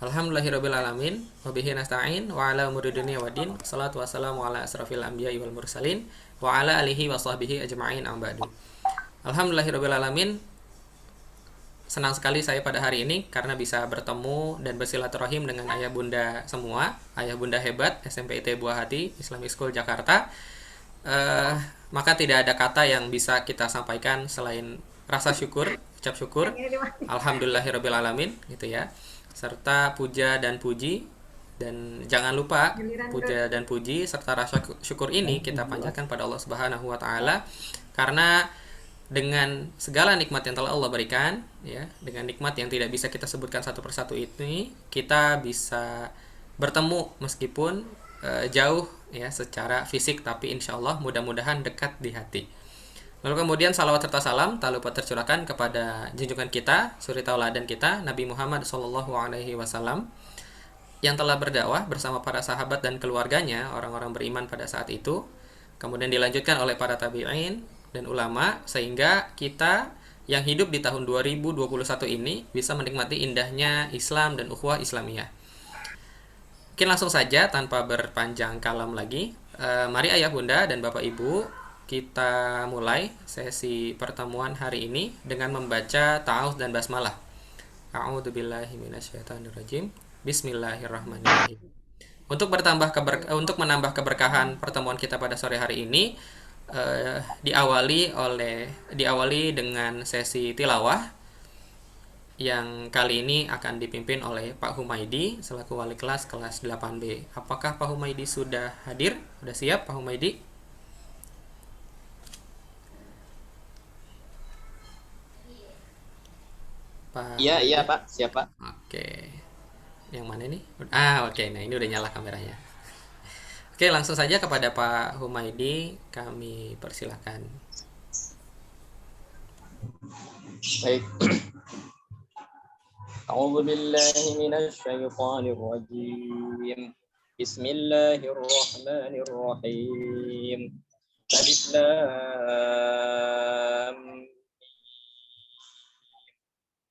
Alhamdulillahirabbil alamin wa bihi nasta'in wa ala umuri dunya waddin. Shalatu wassalamu ala asrafil anbiya'i wal mursalin wa ala alihi wa sahbihi ajma'in amma ba'du. Alhamdulillahirabbil alamin. Senang sekali saya pada hari ini karena bisa bertemu dan bersilaturahim dengan ayah bunda semua, ayah bunda hebat SMPIT Buah Hati Islamic School Jakarta. Eh, maka tidak ada kata yang bisa kita sampaikan selain rasa syukur, ucap syukur, alhamdulillahirabbil alamin gitu ya. Serta puja dan puji, dan jangan lupa puja dan puji serta rasa syukur ini kita panjatkan pada Allah Subhanahu wa taala karena dengan segala nikmat yang telah Allah berikan ya, dengan nikmat yang tidak bisa kita sebutkan satu persatu ini, kita bisa bertemu meskipun jauh ya secara fisik, tapi insya Allah mudah-mudahan dekat di hati. Lalu kemudian salawat serta salam tak lupa tercurahkan kepada junjungan kita, suri tauladan kita, Nabi Muhammad SAW, yang telah berdakwah bersama para sahabat dan keluarganya, orang-orang beriman pada saat itu. Kemudian dilanjutkan oleh para tabi'in dan ulama, sehingga kita yang hidup di tahun 2021 ini bisa menikmati indahnya Islam dan ukhuwah Islamiyah. Mungkin langsung saja tanpa berpanjang kalam lagi, mari ayah bunda dan bapak ibu, kita mulai sesi pertemuan hari ini dengan membaca ta'awudz dan basmalah. A'udzubillahi minasyaitonirrajim. Bismillahirrahmanirrahim. Untuk menambah keberkahan pertemuan kita pada sore hari ini, diawali dengan sesi tilawah yang kali ini akan dipimpin oleh Pak Humaidi selaku wali kelas 8B. Apakah Pak Humaidi sudah hadir? Sudah siap Pak Humaidi? Iya, Pak iya Humaidi? Pak, siap Pak. Oke. Yang mana nih? Oke. Nah, ini udah nyala kameranya. Oke, langsung saja kepada Pak Humaidi kami persilakan. Baik. A'udzu billahi minasy syaithanir rajim. Bismillahirrahmanirrahim. Alif Lam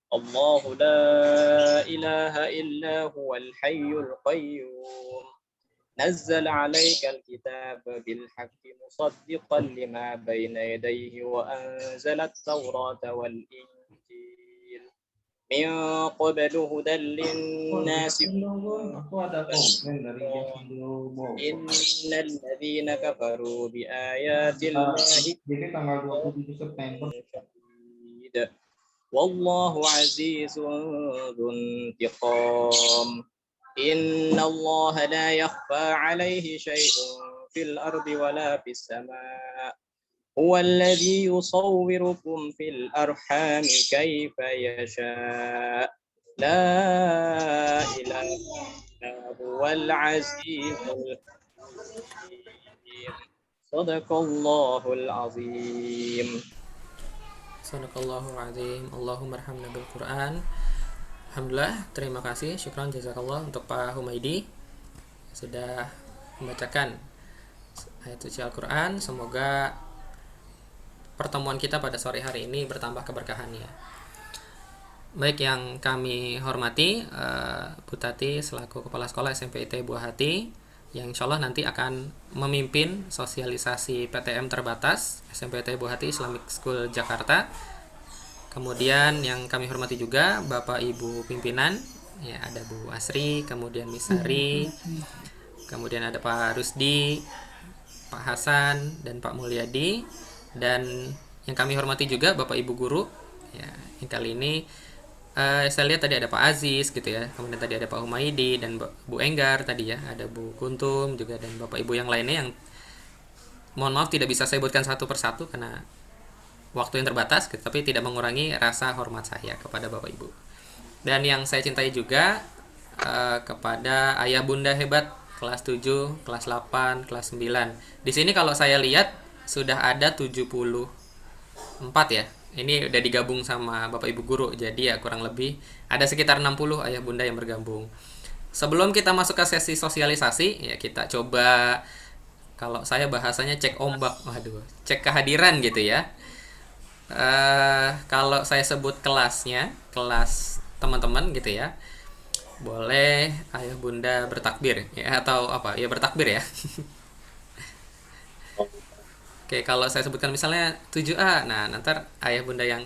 Allahu la ilaha illa huwal hayyul qayyum. نزل عليك الكتاب بالحق مصدقا لما بين يديه وأنزل التوراة والإنجيل من قبل هدى للناس إن الذين كفروا بآيات الله والله عزيز ذو انتقام إن الله لا يخفى عليه شيء في الأرض ولا في السماء هو الذي يصوركم في الأرحام كيف يشاء لا إله إلا هو العزيز الحكيم صدق الله العظيم. Sadaqallahul azim. Allahumma arhamna bil Quran. Alhamdulillah, terima kasih, syukran jazakallah untuk Pak Humaidi sudah membacakan ayat suci Al-Quran. Semoga pertemuan kita pada sore hari ini bertambah keberkahannya. Baik, yang kami hormati Bu Tati selaku Kepala Sekolah SMPIT Buah Hati, yang insya Allah nanti akan memimpin sosialisasi PTM terbatas SMPIT Buah Hati Islamic School Jakarta. Kemudian yang kami hormati juga Bapak Ibu pimpinan, ya ada Bu Asri, kemudian Misari, kemudian ada Pak Rusdi, Pak Hasan, dan Pak Mulyadi, dan yang kami hormati juga Bapak Ibu guru. Ya, yang kali ini saya lihat tadi ada Pak Aziz gitu ya, kemudian tadi ada Pak Humaidi dan Bu Enggar tadi ya, ada Bu Kuntum juga dan Bapak Ibu yang lainnya yang mohon maaf tidak bisa saya sebutkan satu persatu karena waktu yang terbatas, tapi tidak mengurangi rasa hormat saya kepada Bapak Ibu. Dan yang saya cintai juga kepada ayah bunda hebat kelas 7, kelas 8, kelas 9. Di sini kalau saya lihat sudah ada 74 ya. Ini udah digabung sama Bapak Ibu guru. Jadi ya kurang lebih ada sekitar 60 ayah bunda yang bergabung. Sebelum kita masuk ke sesi sosialisasi, ya kita coba, kalau saya bahasanya cek ombak, cek kehadiran gitu ya. Kalau saya sebut kelasnya, kelas teman-teman gitu ya, boleh ayah bunda bertakbir ya, atau apa ya, bertakbir ya. Oke, kalau saya sebutkan misalnya 7A, nah nanti ayah bunda yang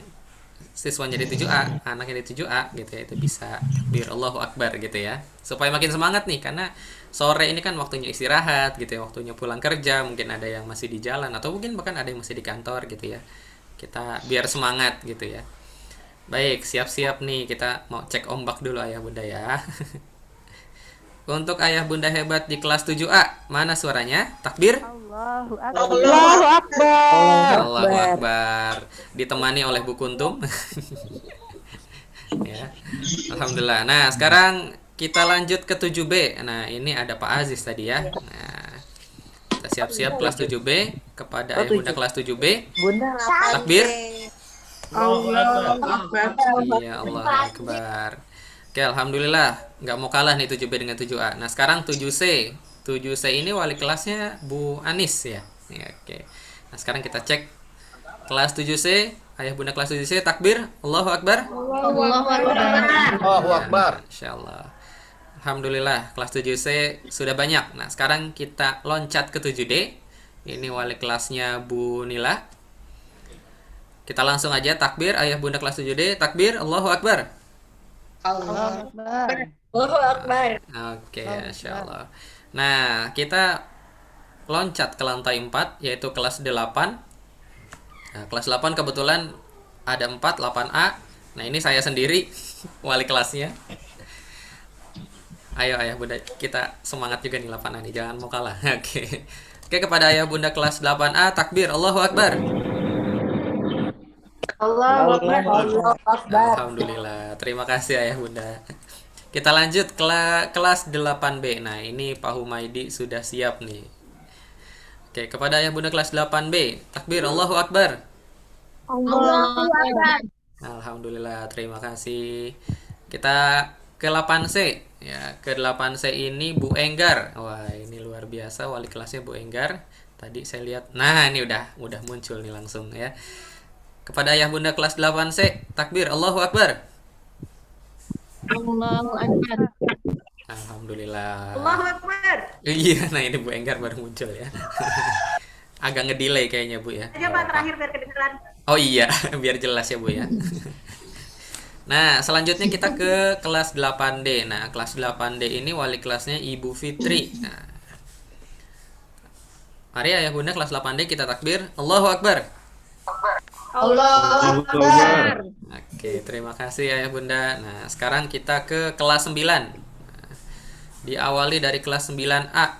siswanya di 7A, anaknya di 7A gitu ya, itu bisa takbir Allahu Akbar gitu ya. Supaya makin semangat nih, karena sore ini kan waktunya istirahat gitu ya, waktunya pulang kerja, mungkin ada yang masih di jalan atau mungkin bahkan ada yang masih di kantor gitu ya. Kita biar semangat gitu ya. Baik, siap-siap nih, kita mau cek ombak dulu ayah bunda ya. Untuk ayah bunda hebat di kelas 7A, mana suaranya? Takbir? Allahu Allahu Akbar. Akbar. Allahu Akbar. Ditemani oleh Bu Kuntum. Ya. Alhamdulillah. Nah, sekarang kita lanjut ke 7B. Nah, ini ada Pak Aziz tadi ya. Nah, kita siap-siap kelas 7B kepada ayah bunda kelas 7B. Bunda apa? Takbir. Allahu Akbar. Iya, Allahu Akbar. Oke, alhamdulillah nggak mau kalah nih 7B dengan 7A. Nah, sekarang 7C. 7C ini wali kelasnya Bu Anis ya. Ya, oke. Nah, sekarang kita cek kelas 7C. Ayah bunda kelas 7C takbir. Allahu Akbar. Allahu Akbar. Allahu Akbar. Insyaallah. Alhamdulillah kelas 7C sudah banyak. Nah, sekarang kita loncat ke 7D. Ini wali kelasnya Bu Nila. Kita langsung aja takbir ayah bunda kelas 7D, takbir Allahu Akbar. Allahu Akbar. Allahu Akbar. Oke, insyaallah. Nah, kita loncat ke lantai 4 yaitu kelas 8. Nah, kelas 8 kebetulan ada 4, 8A. Nah, ini saya sendiri wali kelasnya. Ayo ayah bunda, kita semangat juga nih 8A nih, jangan mau kalah. Oke. Oke, kepada ayah bunda kelas 8A takbir Allahu Akbar. Allahu Akbar. Alhamdulillah. Terima kasih ayah bunda. Kita lanjut ke kelas 8B. Nah, ini Pak Humaydi sudah siap nih. Oke, kepada ayah bunda kelas 8B, takbir Allahu Akbar. Allahu Akbar. Alhamdulillah, terima kasih. Kita ke 8C. Ya, ke 8C ini Bu Enggar. Wah, ini luar biasa wali kelasnya Bu Enggar. Tadi saya lihat. Nah, ini udah muncul nih langsung ya. Kepada ayah bunda kelas 8C, takbir Allahu Akbar. Allahu Akbar. Alhamdulillah. Allahu Akbar. Iya, nah ini Bu Enggar baru muncul ya. Agak ngedelay kayaknya Bu ya. Aja Pak terakhir biar kedengeran. Oh iya, biar jelas ya Bu ya. Nah, selanjutnya kita ke kelas 8D. Nah, kelas 8D ini wali kelasnya Ibu Fitri. Nah, mari ayah bunda kelas 8D kita takbir Allahu Akbar. Allahu Akbar. Oke, terima kasih ayah bunda. Nah, sekarang kita ke kelas 9. Nah, diawali dari kelas 9A.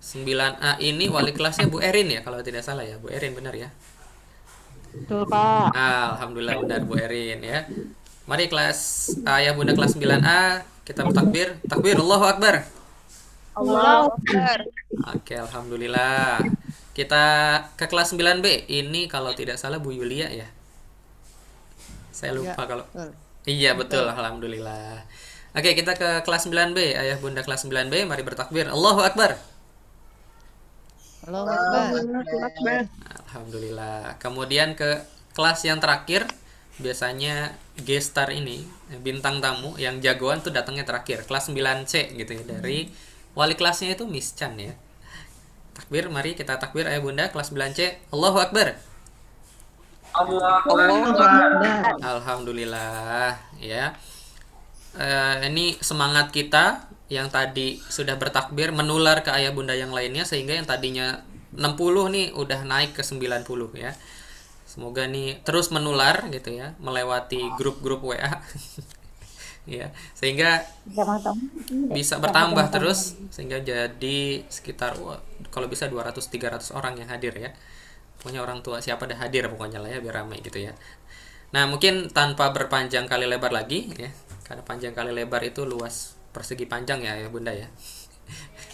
9A ini wali kelasnya Bu Erin ya, kalau tidak salah ya. Bu Erin benar ya? Betul, Pak. Alhamdulillah benar Bu Erin ya. Mari kelas ayah bunda kelas 9A kita bertakbir. Takbir Allahu Akbar. Allahu Akbar. Oke, alhamdulillah. Kita ke kelas 9B. Ini kalau tidak salah Bu Yulia ya. Saya lupa kalau. Iya, betul. Alhamdulillah. Oke, kita ke kelas 9B. Ayah bunda kelas 9B, mari bertakbir. Allahu Akbar. Allahu Akbar. Alhamdulillah. Kemudian ke kelas yang terakhir, biasanya gestar ini, bintang tamu yang jagoan tuh datangnya terakhir, kelas 9C gitu ya, dari wali kelasnya itu Miss Chan ya. Takbir, mari kita takbir ayah bunda kelas 9C. Allahu Akbar. Alhamdulillah ya. Ini semangat kita yang tadi sudah bertakbir menular ke ayah bunda yang lainnya, sehingga yang tadinya 60 nih udah naik ke 90 ya. Semoga nih terus menular gitu ya, melewati grup-grup WA. Ya, sehingga bisa bertambah terus sehingga jadi sekitar kalau bisa 200-300 orang yang hadir ya. Pokoknya orang tua siapa dah hadir pokoknya lah ya, biar ramai gitu ya. Nah, mungkin tanpa berpanjang kali lebar lagi ya, karena panjang kali lebar itu luas persegi panjang ya bunda ya.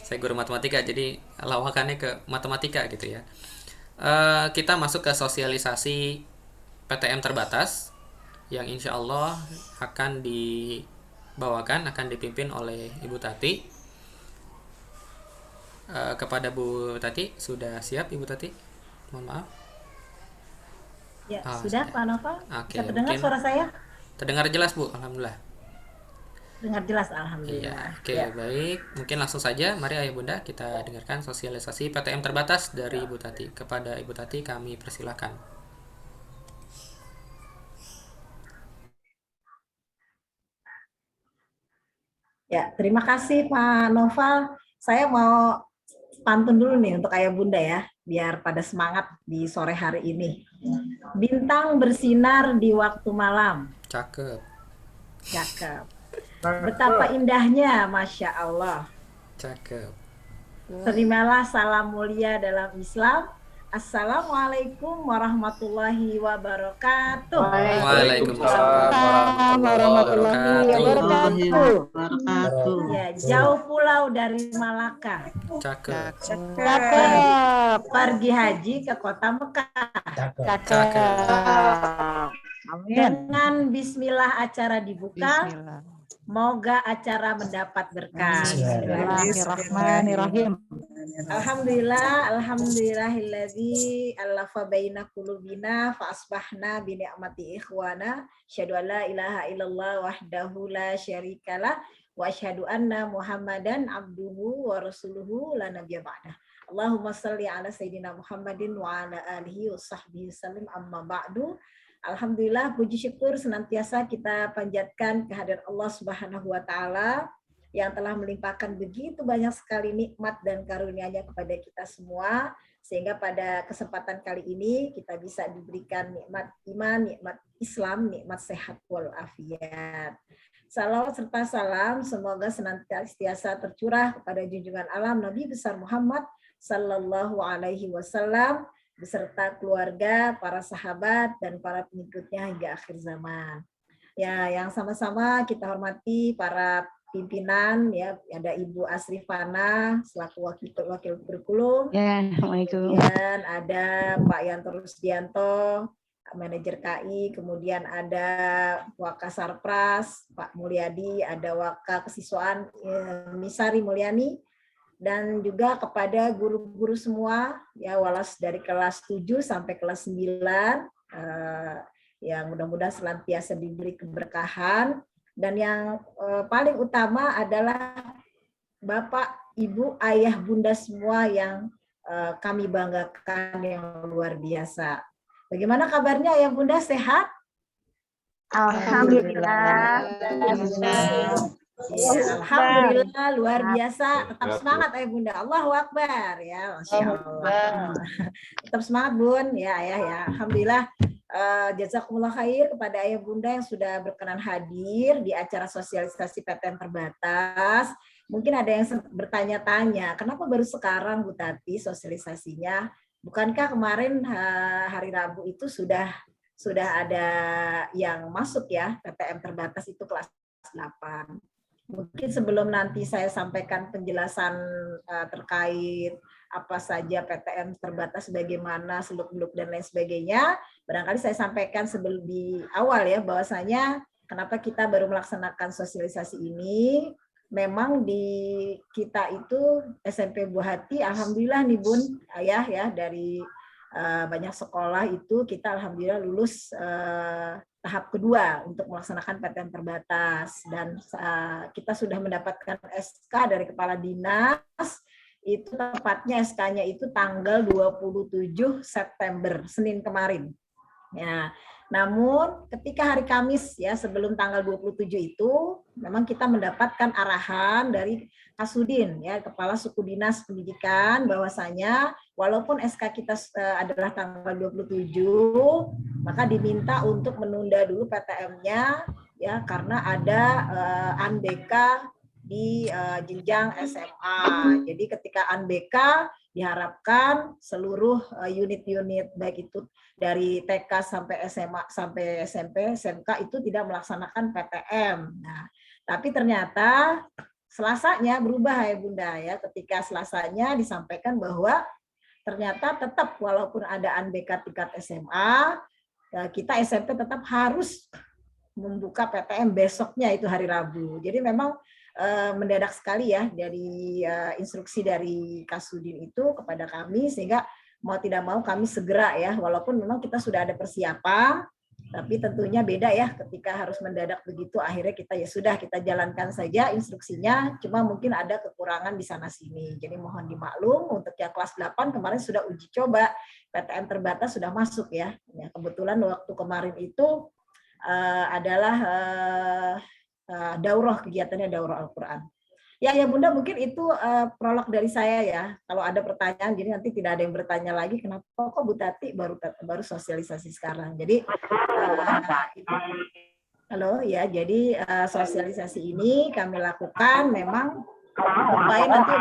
Saya guru matematika jadi lawakannya ke matematika gitu ya. Kita masuk ke sosialisasi PTM terbatas yang insya Allah akan akan dipimpin oleh Ibu Tati. Kepada Bu Tati, sudah siap Ibu Tati? Mohon maaf. Ya, sudah Pak Nova. Oke, Bisa terdengar mungkin suara saya? terdengar jelas Bu, alhamdulillah. Dengar jelas, Iya, alhamdulillah. oke, Ya. baik. Mungkin langsung saja, mari Ayah Bunda kita dengarkan sosialisasi PTM terbatas dari Ibu Tati. Kepada Ibu Tati kami persilakan. Ya, terima kasih Pak Noval. Saya mau pantun dulu nih untuk Ayah Bunda ya, biar pada semangat di sore hari ini. Bintang bersinar di waktu malam. Cakep, Cakep. Betapa indahnya, Masya Allah. cakep. Terimalah salam mulia dalam Islam. Assalamualaikum warahmatullahi wabarakatuh. Waalaikumsalam warahmatullahi wabarakatuh. wabarakatuh. Ya, jauh pulau dari Malaka. Cakep. Cakep. Pergi haji ke kota Mekah. Cakep. Amin. Dengan bismillah acara dibuka. Bismillah. Moga acara mendapat berkah. Bismillahirrahmanirrahim. Alhamdulillahilladzi allafa baina qulubina fa asbahna bi ni'mati ikhwana. Asyhadu an la ilaha illallah wahdahu la syarikalah wa asyhadu anna Muhammadan abduhu wa rasuluhu la nabiyya ba'dah. Allahumma shalli ala sayyidina Muhammadin wa ala alihi wa sahbihi sallim amma ba'du. Alhamdulillah, puji syukur senantiasa kita panjatkan kehadirat Allah Subhanahu wa taala yang telah melimpahkan begitu banyak sekali nikmat dan karunia-Nya kepada kita semua, sehingga pada kesempatan kali ini kita bisa diberikan nikmat iman, nikmat Islam, nikmat sehat wal afiat. Salawat serta salam semoga senantiasa tercurah kepada junjungan alam Nabi besar Muhammad sallallahu alaihi wasallam beserta keluarga, para sahabat dan para pengikutnya hingga akhir zaman. Ya, yang sama-sama kita hormati para pimpinan, ya, ada Ibu Asrifana selaku wakil kurikulum, Ya, Assalamualaikum. dan ada Pak Yanto Rusdianto, manajer KI, kemudian ada Wakasarpras, Pak Mulyadi, ada Waka Kesiswaan Misari Mulyani, dan juga kepada guru-guru semua, ya, walas dari kelas 7 sampai kelas 9, yang mudah-mudahan senantiasa diberi keberkahan. Dan yang paling utama adalah Bapak, Ibu, Ayah, Bunda semua yang kami banggakan, yang luar biasa. Bagaimana kabarnya Ayah Bunda, sehat? Alhamdulillah. Ya, alhamdulillah, luar biasa. Tetap semangat Ayah Bunda. Allahu Akbar, ya, Masya Allah. Tetap semangat Bun, ya Ayah, ya. Alhamdulillah. Jazakumullah khair kepada Ayah Bunda yang sudah berkenan hadir di acara sosialisasi PTM terbatas. Mungkin ada yang bertanya-tanya, kenapa baru sekarang Bu Tati sosialisasinya? Bukankah kemarin hari Rabu itu sudah ada yang masuk ya, PTM terbatas itu kelas 8. Mungkin sebelum nanti saya sampaikan penjelasan terkait apa saja PTM terbatas, bagaimana seluk-beluk dan lain sebagainya, barangkali saya sampaikan sebelum di awal ya, bahwasanya kenapa kita baru melaksanakan sosialisasi ini. Memang di kita itu SMP Buah Hati, alhamdulillah nih Bun, Ayah, ya, dari banyak sekolah itu kita alhamdulillah lulus tahap kedua untuk melaksanakan PTM terbatas, dan kita sudah mendapatkan SK dari Kepala Dinas. Itu tepatnya SK-nya itu tanggal 27 September, Senin kemarin. Ya, namun ketika hari Kamis ya sebelum tanggal 27 itu memang kita mendapatkan arahan dari Kasudin ya, Kepala Suku Dinas Pendidikan, bahwasanya walaupun SK kita adalah tanggal 27, maka diminta untuk menunda dulu PTM-nya ya, karena ada UNBK di jenjang SMA. Jadi ketika UNBK diharapkan seluruh unit-unit baik itu dari TK sampai SMA sampai SMP, SMK itu tidak melaksanakan PTM. Nah, tapi ternyata Selasanya berubah ya Bunda ya. Ketika Selasanya disampaikan bahwa ternyata tetap walaupun ada UNBK tingkat SMA, kita SMP tetap harus membuka PTM besoknya itu hari Rabu. Jadi memang mendadak sekali ya dari instruksi dari Kasudin itu kepada kami, sehingga mau tidak mau kami segera ya, walaupun memang kita sudah ada persiapan, Tapi tentunya beda ya ketika harus mendadak begitu, akhirnya kita ya sudah kita jalankan saja instruksinya, cuma mungkin ada kekurangan di sana sini. Jadi mohon dimaklum untuk yang kelas 8 kemarin sudah uji coba, PTM terbatas sudah masuk ya. Kebetulan waktu kemarin itu adalah daurah, kegiatannya daurah Al-Quran. Ya Bunda, mungkin itu prolog dari saya ya. Kalau ada pertanyaan, jadi nanti tidak ada yang bertanya lagi. Kenapa kok Bu Tati baru sosialisasi sekarang? Jadi halo ya. Jadi sosialisasi ini kami lakukan memang supaya nanti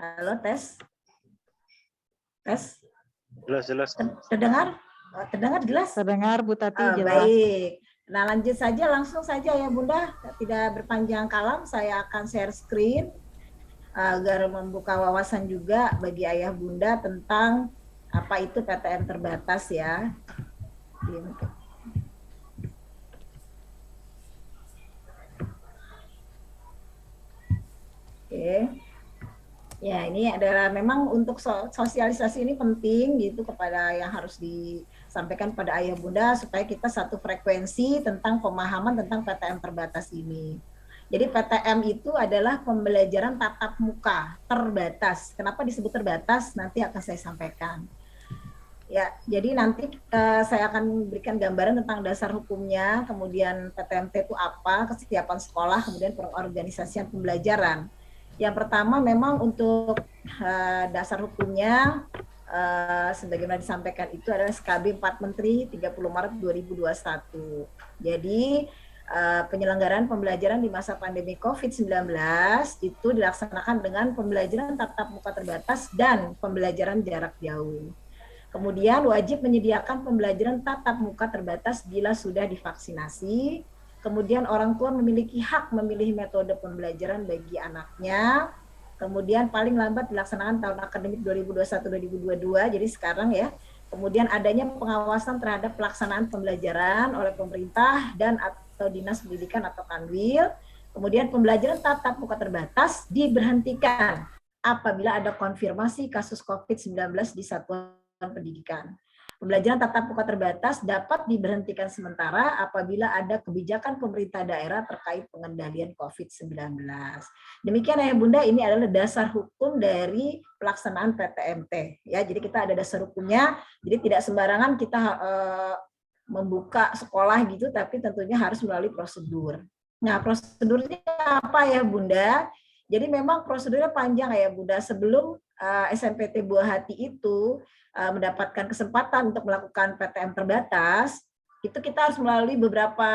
Halo, tes. Jelas. Terdengar? Terdengar jelas? Terdengar Bu Tati jelas. Baik. Nah, lanjut saja, langsung saja ya Bunda. Tidak berpanjang kalam, saya akan share screen agar membuka wawasan juga bagi ayah Bunda tentang apa itu PTM terbatas ya. Oke. Ya, ini adalah memang untuk sosialisasi ini penting gitu kepada yang harus disampaikan pada ayah bunda supaya kita satu frekuensi tentang pemahaman tentang PTM terbatas ini. Jadi PTM itu adalah pembelajaran tatap muka terbatas. Kenapa disebut terbatas? Nanti akan saya sampaikan. Ya, jadi nanti saya akan berikan gambaran tentang dasar hukumnya, kemudian PTMT itu apa, kesiapan sekolah, kemudian pengorganisasian pembelajaran. Yang pertama memang untuk dasar hukumnya sebagaimana disampaikan itu adalah SKB 4 Menteri 30 Maret 2021. Jadi penyelenggaraan pembelajaran di masa pandemi COVID-19 itu dilaksanakan dengan pembelajaran tatap muka terbatas dan pembelajaran jarak jauh. Kemudian wajib menyediakan pembelajaran tatap muka terbatas bila sudah divaksinasi. Kemudian orang tua memiliki hak memilih metode pembelajaran bagi anaknya. Kemudian paling lambat dilaksanakan tahun akademik 2021-2022, jadi sekarang ya. Kemudian adanya pengawasan terhadap pelaksanaan pembelajaran oleh pemerintah dan atau Dinas Pendidikan atau Kanwil. Kemudian pembelajaran tatap muka terbatas diberhentikan apabila ada konfirmasi kasus COVID-19 di satuan pendidikan. Pembelajaran tatap muka terbatas dapat diberhentikan sementara apabila ada kebijakan pemerintah daerah terkait pengendalian COVID-19. Demikian ayah bunda, ini adalah dasar hukum dari pelaksanaan PTMT. Ya, jadi kita ada dasar hukumnya. Jadi tidak sembarangan kita membuka sekolah gitu, tapi tentunya harus melalui prosedur. Nah, prosedurnya apa ya bunda? Jadi memang prosedurnya panjang ya bunda. Sebelum SMPT Buah Hati itu mendapatkan kesempatan untuk melakukan PTM terbatas, itu kita harus melalui beberapa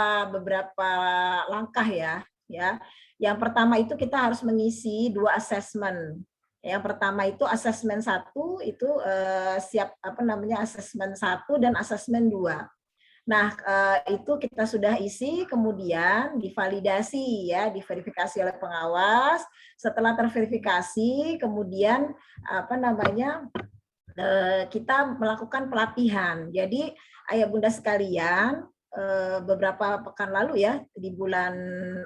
langkah ya. Yang pertama itu kita harus mengisi 2 asesmen. Yang pertama itu asesmen 1 itu asesmen 1 dan asesmen 2. Nah, itu kita sudah isi, kemudian divalidasi ya, diverifikasi oleh pengawas. Setelah terverifikasi, kemudian kita melakukan pelatihan. Jadi ayah bunda sekalian, beberapa pekan lalu ya, di bulan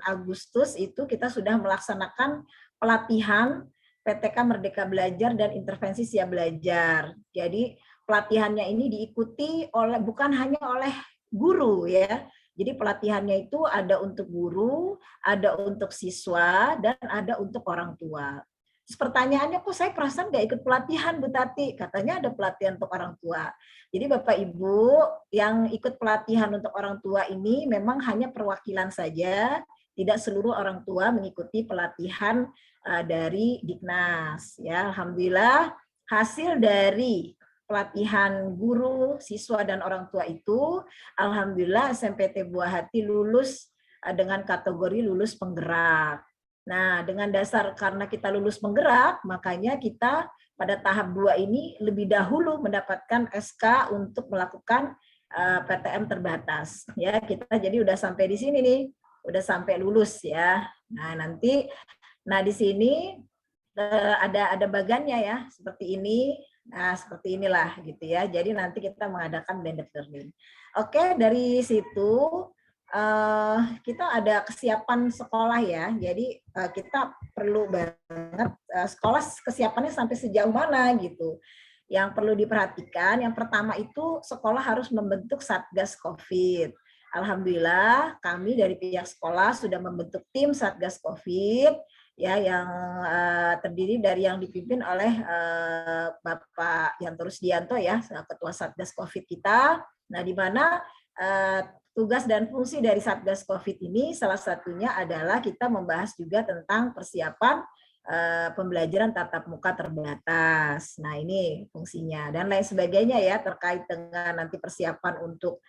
Agustus itu kita sudah melaksanakan pelatihan PTK Merdeka Belajar dan Intervensi Siap Belajar. Jadi pelatihannya ini diikuti bukan hanya oleh guru ya. Jadi pelatihannya itu ada untuk guru, ada untuk siswa, dan ada untuk orang tua. Pertanyaannya, kok saya perasaan nggak ikut pelatihan Bu Tati? Katanya ada pelatihan untuk orang tua. Jadi Bapak Ibu yang ikut pelatihan untuk orang tua ini memang hanya perwakilan saja, tidak seluruh orang tua mengikuti pelatihan dari Diknas. Ya, alhamdulillah hasil dari pelatihan guru, siswa dan orang tua itu, alhamdulillah SMPT Buah Hati lulus dengan kategori lulus penggerak. Nah, dengan dasar karena kita lulus penggerak, makanya kita pada tahap 2 ini lebih dahulu mendapatkan SK untuk melakukan PTM terbatas. Ya, kita jadi udah sampai di sini nih, udah sampai lulus ya. Nah, nanti di sini ada bagannya ya, seperti ini. Nah, seperti inilah gitu ya. Jadi nanti kita mengadakan blended learning. Oke, dari situ kita ada kesiapan sekolah ya. Jadi kita perlu banget sekolah kesiapannya sampai sejauh mana gitu. Yang perlu diperhatikan, yang pertama itu sekolah harus membentuk Satgas COVID. Alhamdulillah kami dari pihak sekolah sudah membentuk tim Satgas COVID ya yang terdiri dari yang dipimpin oleh Bapak Yanto Rusdianto ya, Ketua Satgas COVID kita. Nah, di mana tugas dan fungsi dari Satgas COVID ini salah satunya adalah kita membahas juga tentang persiapan pembelajaran tatap muka terbatas. Nah, ini fungsinya dan lain sebagainya ya terkait dengan nanti persiapan untuk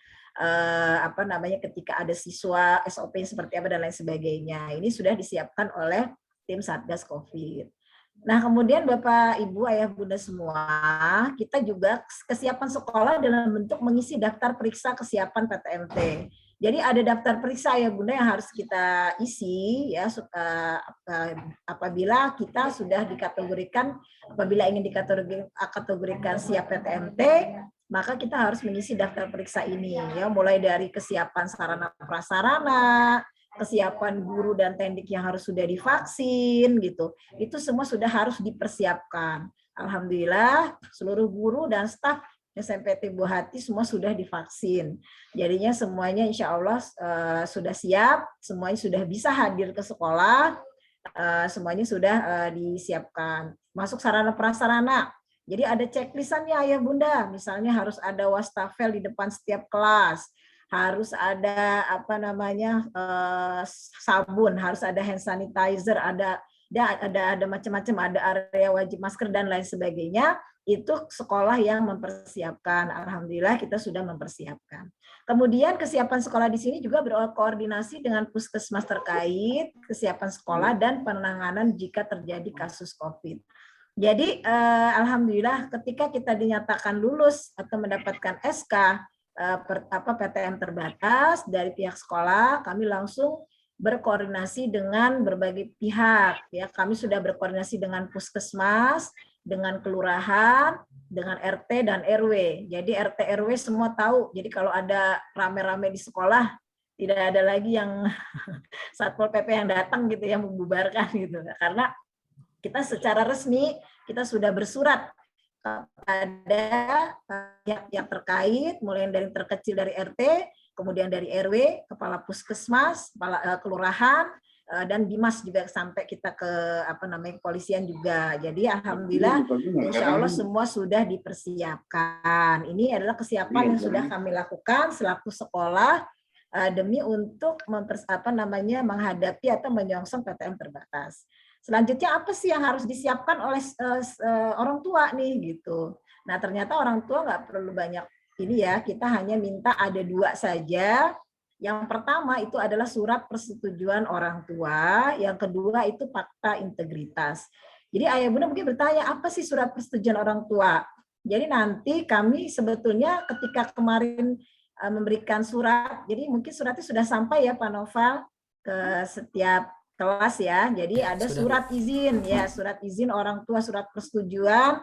ketika ada siswa SOP seperti apa dan lain sebagainya. Ini sudah disiapkan oleh tim Satgas COVID. Nah, kemudian Bapak, Ibu, Ayah, Bunda semua, kita juga kesiapan sekolah dalam bentuk mengisi daftar periksa kesiapan PTMT. Jadi ada daftar periksa Ayah Bunda yang harus kita isi ya apabila kita sudah dikategorikan, apabila ingin dikategorikan siap PTMT, maka kita harus mengisi daftar periksa ini ya, mulai dari kesiapan sarana prasarana, kesiapan guru dan tendik yang harus sudah divaksin gitu. Itu semua sudah harus dipersiapkan. Alhamdulillah seluruh guru dan staf SMPT Buah Hati semua sudah divaksin. Jadinya semuanya insya Allah sudah siap, semuanya sudah bisa hadir ke sekolah, semuanya sudah disiapkan. Masuk sarana prasarana. Jadi ada checklistannya Ayah Bunda, misalnya harus ada wastafel di depan setiap kelas, harus ada sabun, harus ada hand sanitizer, ada macam-macam, ada area wajib masker dan lain sebagainya. Itu sekolah yang mempersiapkan. Alhamdulillah kita sudah mempersiapkan. Kemudian kesiapan sekolah di sini juga berkoordinasi dengan puskesmas terkait kesiapan sekolah dan penanganan jika terjadi kasus COVID. Jadi alhamdulillah ketika kita dinyatakan lulus atau mendapatkan SK PTM terbatas dari pihak sekolah, kami langsung berkoordinasi dengan berbagai pihak ya. Kami sudah berkoordinasi dengan puskesmas, dengan kelurahan, dengan RT dan RW. Jadi RT RW semua tahu. Jadi kalau ada rame-rame di sekolah, tidak ada lagi yang Satpol PP yang datang gitu yang membubarkan gitu. Karena kita secara resmi kita sudah bersurat kepada pihak terkait, mulai dari terkecil dari RT, kemudian dari RW, kepala puskesmas, kepala kelurahan, dan Dimas juga sampai kita ke kepolisian juga. Jadi alhamdulillah insya Allah semua sudah dipersiapkan. Ini adalah kesiapan yang sudah kami lakukan selaku sekolah demi untuk menghadapi atau menyongsong PTM terbatas. Selanjutnya apa sih yang harus disiapkan oleh orang tua nih gitu. Nah ternyata orang tua nggak perlu banyak ini ya, kita hanya minta ada 2 saja. Yang pertama itu adalah surat persetujuan orang tua, yang kedua itu fakta integritas. Jadi Ayah Bunda mungkin bertanya, apa sih surat persetujuan orang tua? Jadi nanti kami sebetulnya ketika kemarin memberikan surat, jadi mungkin suratnya sudah sampai ya Pak Noval ke setiap kelas ya. Jadi ada surat izin ya, surat izin orang tua, surat persetujuan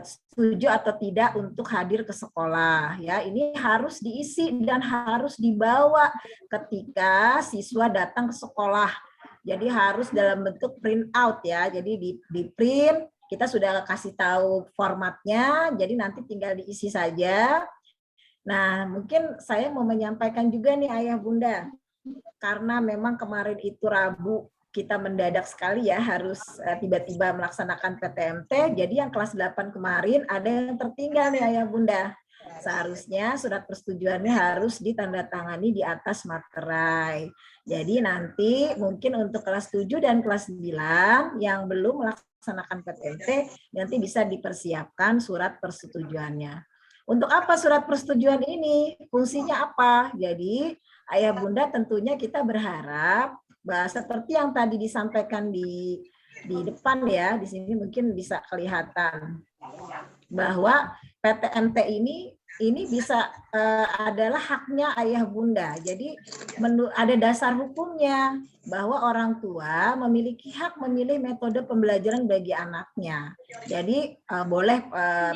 setuju atau tidak untuk hadir ke sekolah ya. Ini harus diisi dan harus dibawa ketika siswa datang ke sekolah. Jadi harus dalam bentuk print out ya. Jadi di print, kita sudah kasih tahu formatnya, jadi nanti tinggal diisi saja. Nah, mungkin saya mau menyampaikan juga nih Ayah Bunda, karena memang kemarin itu Rabu kita mendadak sekali ya harus tiba-tiba melaksanakan PTMT. Jadi yang kelas 8 kemarin ada yang tertinggal nih Ayah Bunda. Seharusnya surat persetujuannya harus ditandatangani di atas materai. Jadi nanti mungkin untuk kelas 7 dan kelas 9 yang belum melaksanakan PTMT nanti bisa dipersiapkan surat persetujuannya. Untuk apa surat persetujuan ini? Fungsinya apa? Jadi Ayah Bunda tentunya kita berharap bahwa seperti yang tadi disampaikan di depan ya, di sini mungkin bisa kelihatan bahwa PTMT ini ini bisa adalah haknya ayah bunda. Jadi ada dasar hukumnya bahwa orang tua memiliki hak memilih metode pembelajaran bagi anaknya. Jadi boleh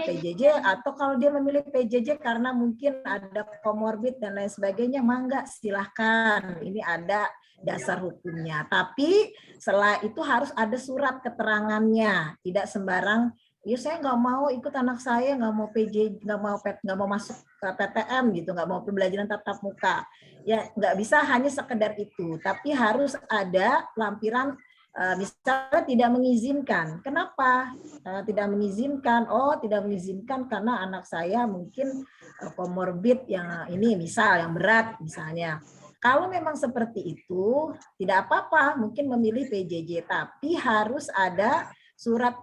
PJJ, atau kalau dia memilih PJJ karena mungkin ada komorbid dan lain sebagainya, mangga silahkan. Ini ada dasar hukumnya. Tapi setelah itu harus ada surat keterangannya, tidak sembarang. Ya saya nggak mau ikut anak saya, nggak mau PJ, nggak mau masuk ke PTM gitu, nggak mau pembelajaran tatap muka. Ya nggak bisa hanya sekedar itu, tapi harus ada lampiran misalnya tidak mengizinkan. Kenapa tidak mengizinkan? Oh tidak mengizinkan karena anak saya mungkin komorbid yang ini misal yang berat misalnya. Kalau memang seperti itu tidak apa-apa, mungkin memilih PJJ, tapi harus ada surat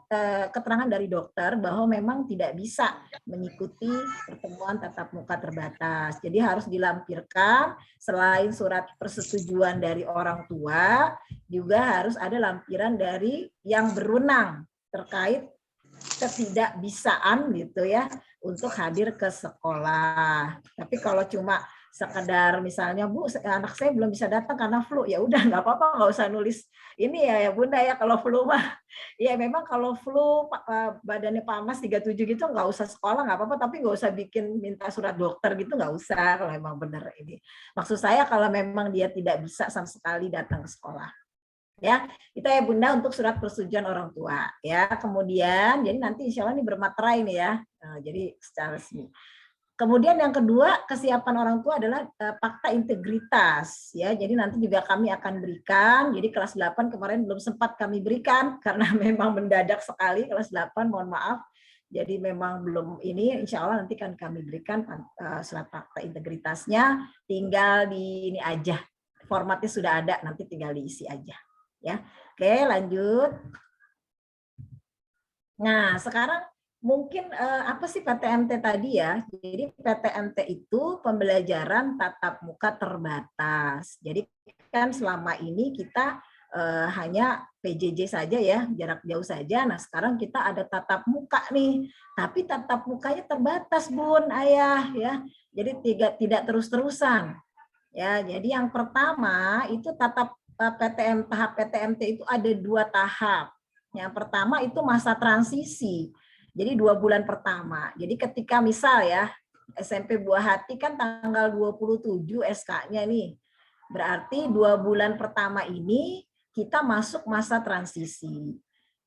keterangan dari dokter bahwa memang tidak bisa mengikuti pertemuan tatap muka terbatas. Jadi harus dilampirkan selain surat persetujuan dari orang tua, juga harus ada lampiran dari yang berwenang terkait ketidakbisaan gitu ya untuk hadir ke sekolah. Tapi kalau cuma sekedar misalnya Bu, anak saya belum bisa datang karena flu, ya udah nggak apa-apa, nggak usah nulis ini ya Bunda ya. Kalau flu mah ya memang kalau flu badannya panas 37 gitu nggak usah sekolah, nggak apa-apa, tapi nggak usah bikin minta surat dokter gitu, nggak usah kalau memang benar ini. Maksud saya kalau memang dia tidak bisa sama sekali datang ke sekolah. Ya, itu ya Bunda untuk surat persetujuan orang tua ya. Kemudian jadi nanti insya Allah ini bermaterai nih ya. Nah, jadi secara resmi. Kemudian yang kedua, kesiapan orang tua adalah fakta integritas ya. Jadi nanti juga kami akan berikan. Jadi kelas 8 kemarin belum sempat kami berikan karena memang mendadak sekali kelas 8, mohon maaf. Jadi memang belum ini, insya Allah nanti kan kami berikan surat fakta integritasnya, tinggal di ini aja. Formatnya sudah ada, nanti tinggal diisi aja. Ya, oke lanjut. Nah sekarang mungkin apa sih PTMT tadi ya? Jadi PTMT itu pembelajaran tatap muka terbatas. Jadi kan selama ini kita hanya PJJ saja ya, jarak jauh saja. Nah sekarang kita ada tatap muka nih, tapi tatap mukanya terbatas Bun, Ayah ya. Jadi tidak terus-terusan. Ya, jadi yang pertama itu tahap PTMT itu ada 2 tahap. Yang pertama itu masa transisi. Jadi 2 bulan pertama. Jadi ketika misal ya SMP Buah Hati kan tanggal 27 SK-nya nih. Berarti 2 bulan pertama ini kita masuk masa transisi.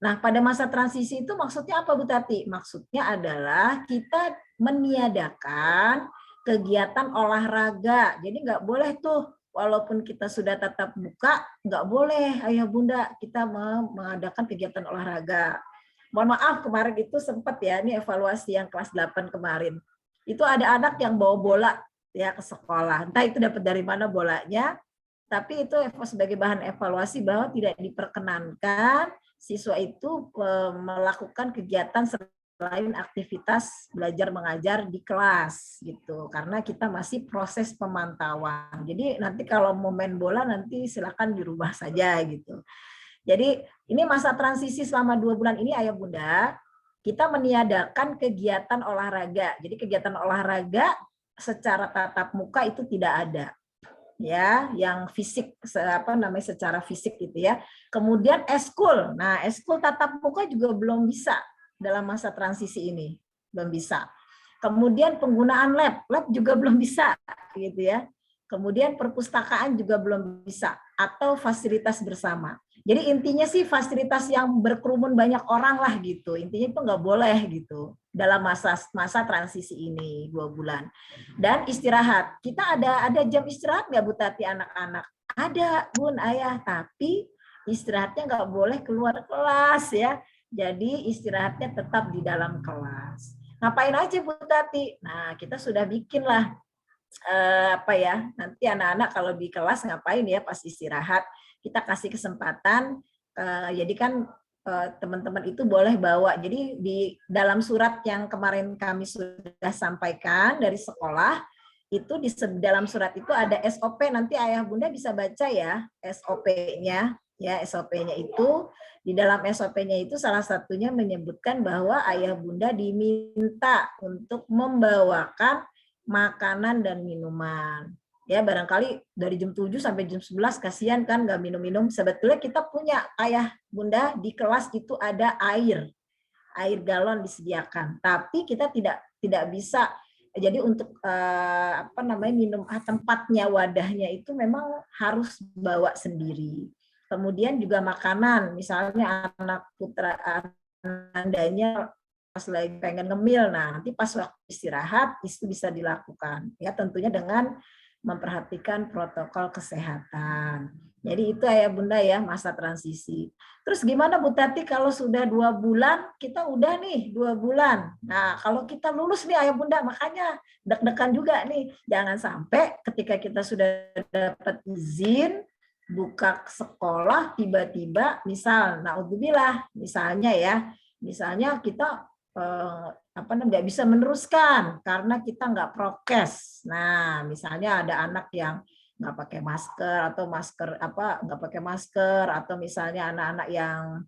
Nah, pada masa transisi itu maksudnya apa Bu Tati? Maksudnya adalah kita meniadakan kegiatan olahraga. Jadi nggak boleh tuh, walaupun kita sudah tatap muka, nggak boleh ayah bunda kita mengadakan kegiatan olahraga. Mohon maaf kemarin itu sempat ya, ini evaluasi yang kelas 8 kemarin. Itu ada anak yang bawa bola ya ke sekolah. Entah itu dapat dari mana bolanya, tapi itu sebagai bahan evaluasi bahwa tidak diperkenankan siswa itu melakukan kegiatan selain aktivitas belajar mengajar di kelas gitu, karena kita masih proses pemantauan. Jadi nanti kalau mau main bola nanti silakan dirubah saja gitu. Jadi ini masa transisi selama 2 bulan ini ayah bunda kita meniadakan kegiatan olahraga. Jadi kegiatan olahraga secara tatap muka itu tidak ada. Ya, yang fisik secara fisik gitu ya. Kemudian eskul. Nah, eskul tatap muka juga belum bisa dalam masa transisi ini, belum bisa. Kemudian penggunaan lab juga belum bisa gitu ya. Kemudian perpustakaan juga belum bisa, atau fasilitas bersama. Jadi intinya sih fasilitas yang berkerumun banyak orang lah gitu. Intinya itu nggak boleh gitu dalam masa transisi ini 2 bulan. Dan istirahat. Kita ada jam istirahat nggak Bu Tati anak-anak? Ada Bun Ayah, tapi istirahatnya nggak boleh keluar kelas ya. Jadi istirahatnya tetap di dalam kelas. Ngapain aja Bu Tati? Nah kita sudah bikin lah nanti anak-anak kalau di kelas ngapain ya pas istirahat, kita kasih kesempatan. Jadi kan teman-teman itu boleh bawa. Jadi di dalam surat yang kemarin kami sudah sampaikan dari sekolah, itu di dalam surat itu ada SOP, nanti ayah bunda bisa baca ya SOP-nya. Ya, SOP-nya itu, di dalam SOP-nya itu salah satunya menyebutkan bahwa ayah bunda diminta untuk membawakan makanan dan minuman. Ya, barangkali dari jam 7 sampai jam 11 kasihan kan nggak minum-minum. Sebetulnya kita punya ayah bunda di kelas itu ada air galon disediakan. Tapi kita tidak bisa. Jadi untuk minum tempatnya, wadahnya itu memang harus bawa sendiri. Kemudian juga makanan, misalnya anak putra andanya pas lagi pengen ngemil, nah nanti pas waktu istirahat itu bisa dilakukan. Ya tentunya dengan memperhatikan protokol kesehatan. Jadi itu ayah bunda ya masa transisi. Terus gimana Bu Tati kalau sudah 2 bulan, kita udah nih 2 bulan. Nah kalau kita lulus nih ayah bunda, makanya deg-degan juga nih. Jangan sampai ketika kita sudah dapat izin, buka sekolah tiba-tiba misal naudzubillah misalnya kita nggak bisa meneruskan karena kita nggak prokes. Nah misalnya ada anak yang nggak pakai masker atau nggak pakai masker, atau misalnya anak-anak yang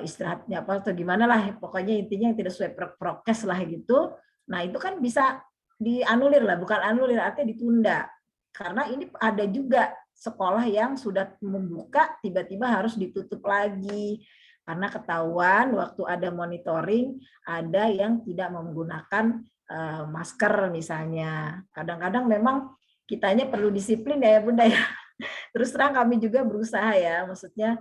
istirahatnya atau gimana lah, pokoknya intinya yang tidak sesuai prokes lah gitu. Nah itu kan bisa dianulir lah, bukan anulir artinya ditunda. Karena ini ada juga sekolah yang sudah membuka tiba-tiba harus ditutup lagi karena ketahuan waktu ada monitoring ada yang tidak menggunakan masker misalnya. Kadang-kadang memang kitanya perlu disiplin ya Bunda ya. Terus terang kami juga berusaha ya, maksudnya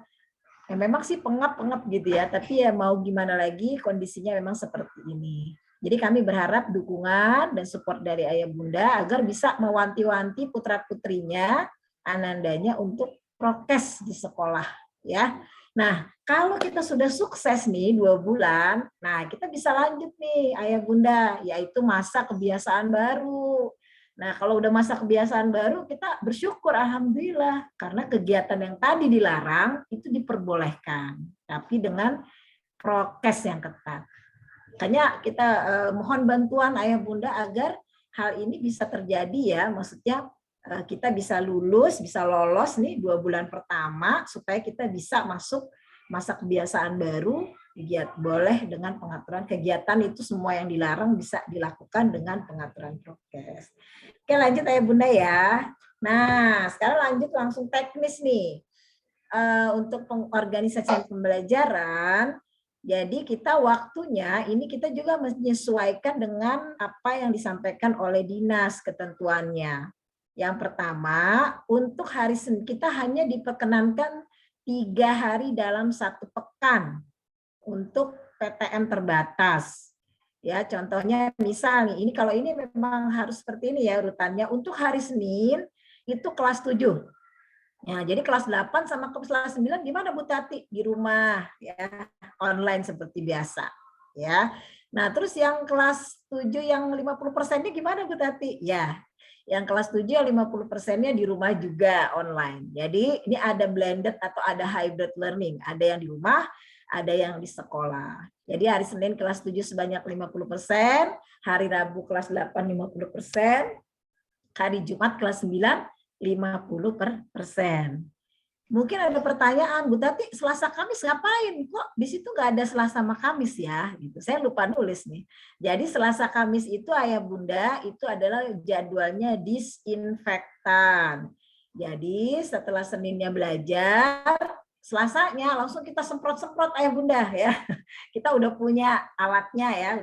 memang sih pengap gitu ya, tapi ya mau gimana lagi kondisinya memang seperti ini. Jadi kami berharap dukungan dan support dari ayah bunda agar bisa mewanti-wanti putra-putrinya, anandanya untuk prokes di sekolah ya. Nah, kalau kita sudah sukses nih 2 bulan, nah kita bisa lanjut nih ayah bunda, yaitu masa kebiasaan baru. Nah, kalau udah masa kebiasaan baru, kita bersyukur alhamdulillah karena kegiatan yang tadi dilarang itu diperbolehkan, tapi dengan prokes yang ketat. Makanya kita mohon bantuan ayah bunda agar hal ini bisa terjadi ya, maksudnya kita bisa lulus, bisa lolos nih 2 bulan pertama supaya kita bisa masuk masa kebiasaan baru, boleh dengan pengaturan kegiatan itu semua yang dilarang bisa dilakukan dengan pengaturan prokes. Oke lanjut ayah bunda ya. Nah sekarang lanjut langsung teknis nih. Untuk pengorganisasian pembelajaran, jadi kita waktunya ini kita juga menyesuaikan dengan apa yang disampaikan oleh dinas ketentuannya. Yang pertama, untuk hari Senin kita hanya diperkenankan 3 hari dalam 1 pekan untuk PTM terbatas. Ya, contohnya misal nih, ini kalau ini memang harus seperti ini ya urutannya. Untuk hari Senin itu kelas 7. Ya, jadi kelas 8 sama kelas 9 gimana Bu Tati? Di rumah ya, online seperti biasa. Ya. Nah, terus yang kelas 7 yang 50%-nya gimana Bu Tati? Ya. Yang kelas 7 yang 50%-nya di rumah juga online. Jadi ini ada blended atau ada hybrid learning. Ada yang di rumah, ada yang di sekolah. Jadi hari Senin kelas 7 sebanyak 50%, hari Rabu kelas 8 50%, hari Jumat kelas 9 50%. Mungkin ada pertanyaan, Bu Tati, Selasa Kamis ngapain? Kok di situ nggak ada Selasa sama Kamis ya? Gitu. Saya lupa nulis nih. Jadi Selasa Kamis itu ayah bunda itu adalah jadwalnya disinfektan. Jadi setelah Seninnya belajar, Selasanya langsung kita semprot-semprot ayah bunda ya. Kita udah punya alatnya ya,